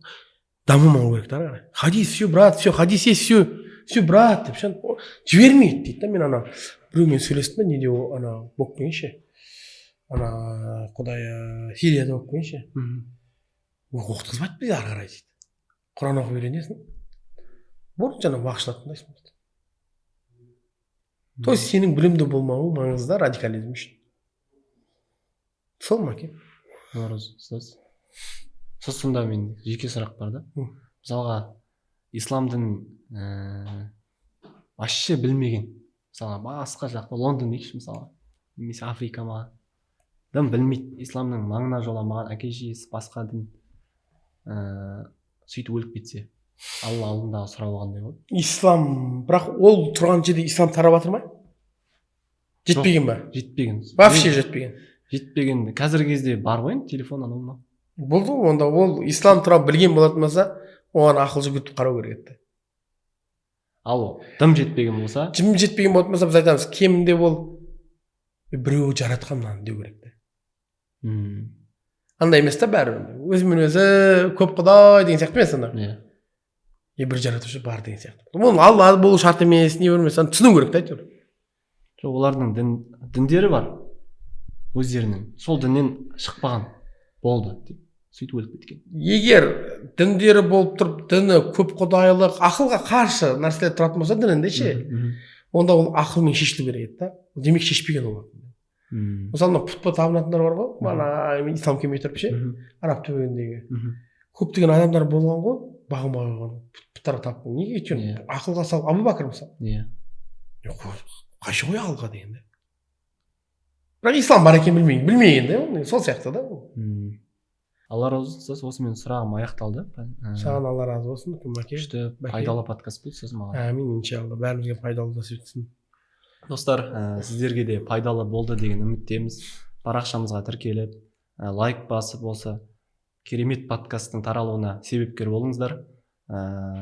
Дамымау керек та қарай. Хадис, все брат, все хадис есть, все брат деп жібермейді дейді да. Мен ана біреумен сөйлестім ба, неде ана болып келгенше, ана құдай Сирияда болып келгенше, оқытқызбайды бізде ары қарай дейді. Құран оқып үйренесің, бұрын жаңа уақытшылап тыңдайсың. То есть сенің білімді болмауың маңызды радикализм үшін. Сол ма екен? Сонда мен жеке сұрақ бар да. Мысалға исламдың вообще білмеген, мысалға басқа жақта Лондон дейікші мысалға, немесе Африка ма, дым білмейді, исламның маңына жоламаған әке шешесі басқа дін, сөйтіп өліп кетсе, алла алдындағы сұрау қандай болады? Ислам, бірақ ол тұрған жерде ислам тарап жатыр ма? Жетпеген ба? Жетпеген. Вообще жетпеген. Жетпеген. Қазіргі кезде бар ғой енді телефон анау мынау. Болды, онда ол ислам туралы білген болатын болса, оған ақыл жүгіртіп қарау керек еді. Ал дым жетпеген болса? Дым жетпеген болатын болса, біз айтамыз, кемінде ол біреу жаратқан мынаны деу керек те. Андай емес та бәрі. Өзімен өзі көп құдай деген сияқты емес ана. Иә. Бір жаратушы бар деген сияқты. Ол алла болу шарт емес, не бермес, түсіну керек та әйтеуір. Жоқ, олардың діндері бар. Өздерінің. Сол діннен шықпаған болды. Сөйтіп өліп кеткен. Егер діндері болып тұрып, діні көп құдайлық, ақылға қарсы нәрселер тұратын болса дінінде ше, онда ол ақылмен шешілу керек еді да. Демек шешпеген ол. Мысалы, пұтқа табынатындар бар ғой, ана ислам келмей тұрып ше, араб түбегіндегі. Көптеген адамдар болған ғой, бағынбай қойған, пұттарға тапқан. Неге өйткені ақылға салып, Абу Бәкір мысалы. Иә. Қайшы ғой ақылға дегенде. Бірақ ислам бар екенін білмеген де, сол сияқты да. Алла разы болсын, осымен сұрағым аяқталды. Саған алла разы болсын. Күшті пайдалы подкаст болды сөз маған. Әмин, иншалла. Бәрімізге пайдалы да өтсін. Достар, сіздерге де пайдалы болды деген үміттеміз. Парақшамызға тіркеліп, лайк басып болса, керемет подкасттың таралуына себепкер болыңыздар.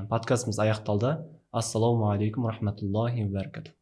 Подкастымыз аяқталды. Ассаламу алейкум рахматуллахи ва баракатух.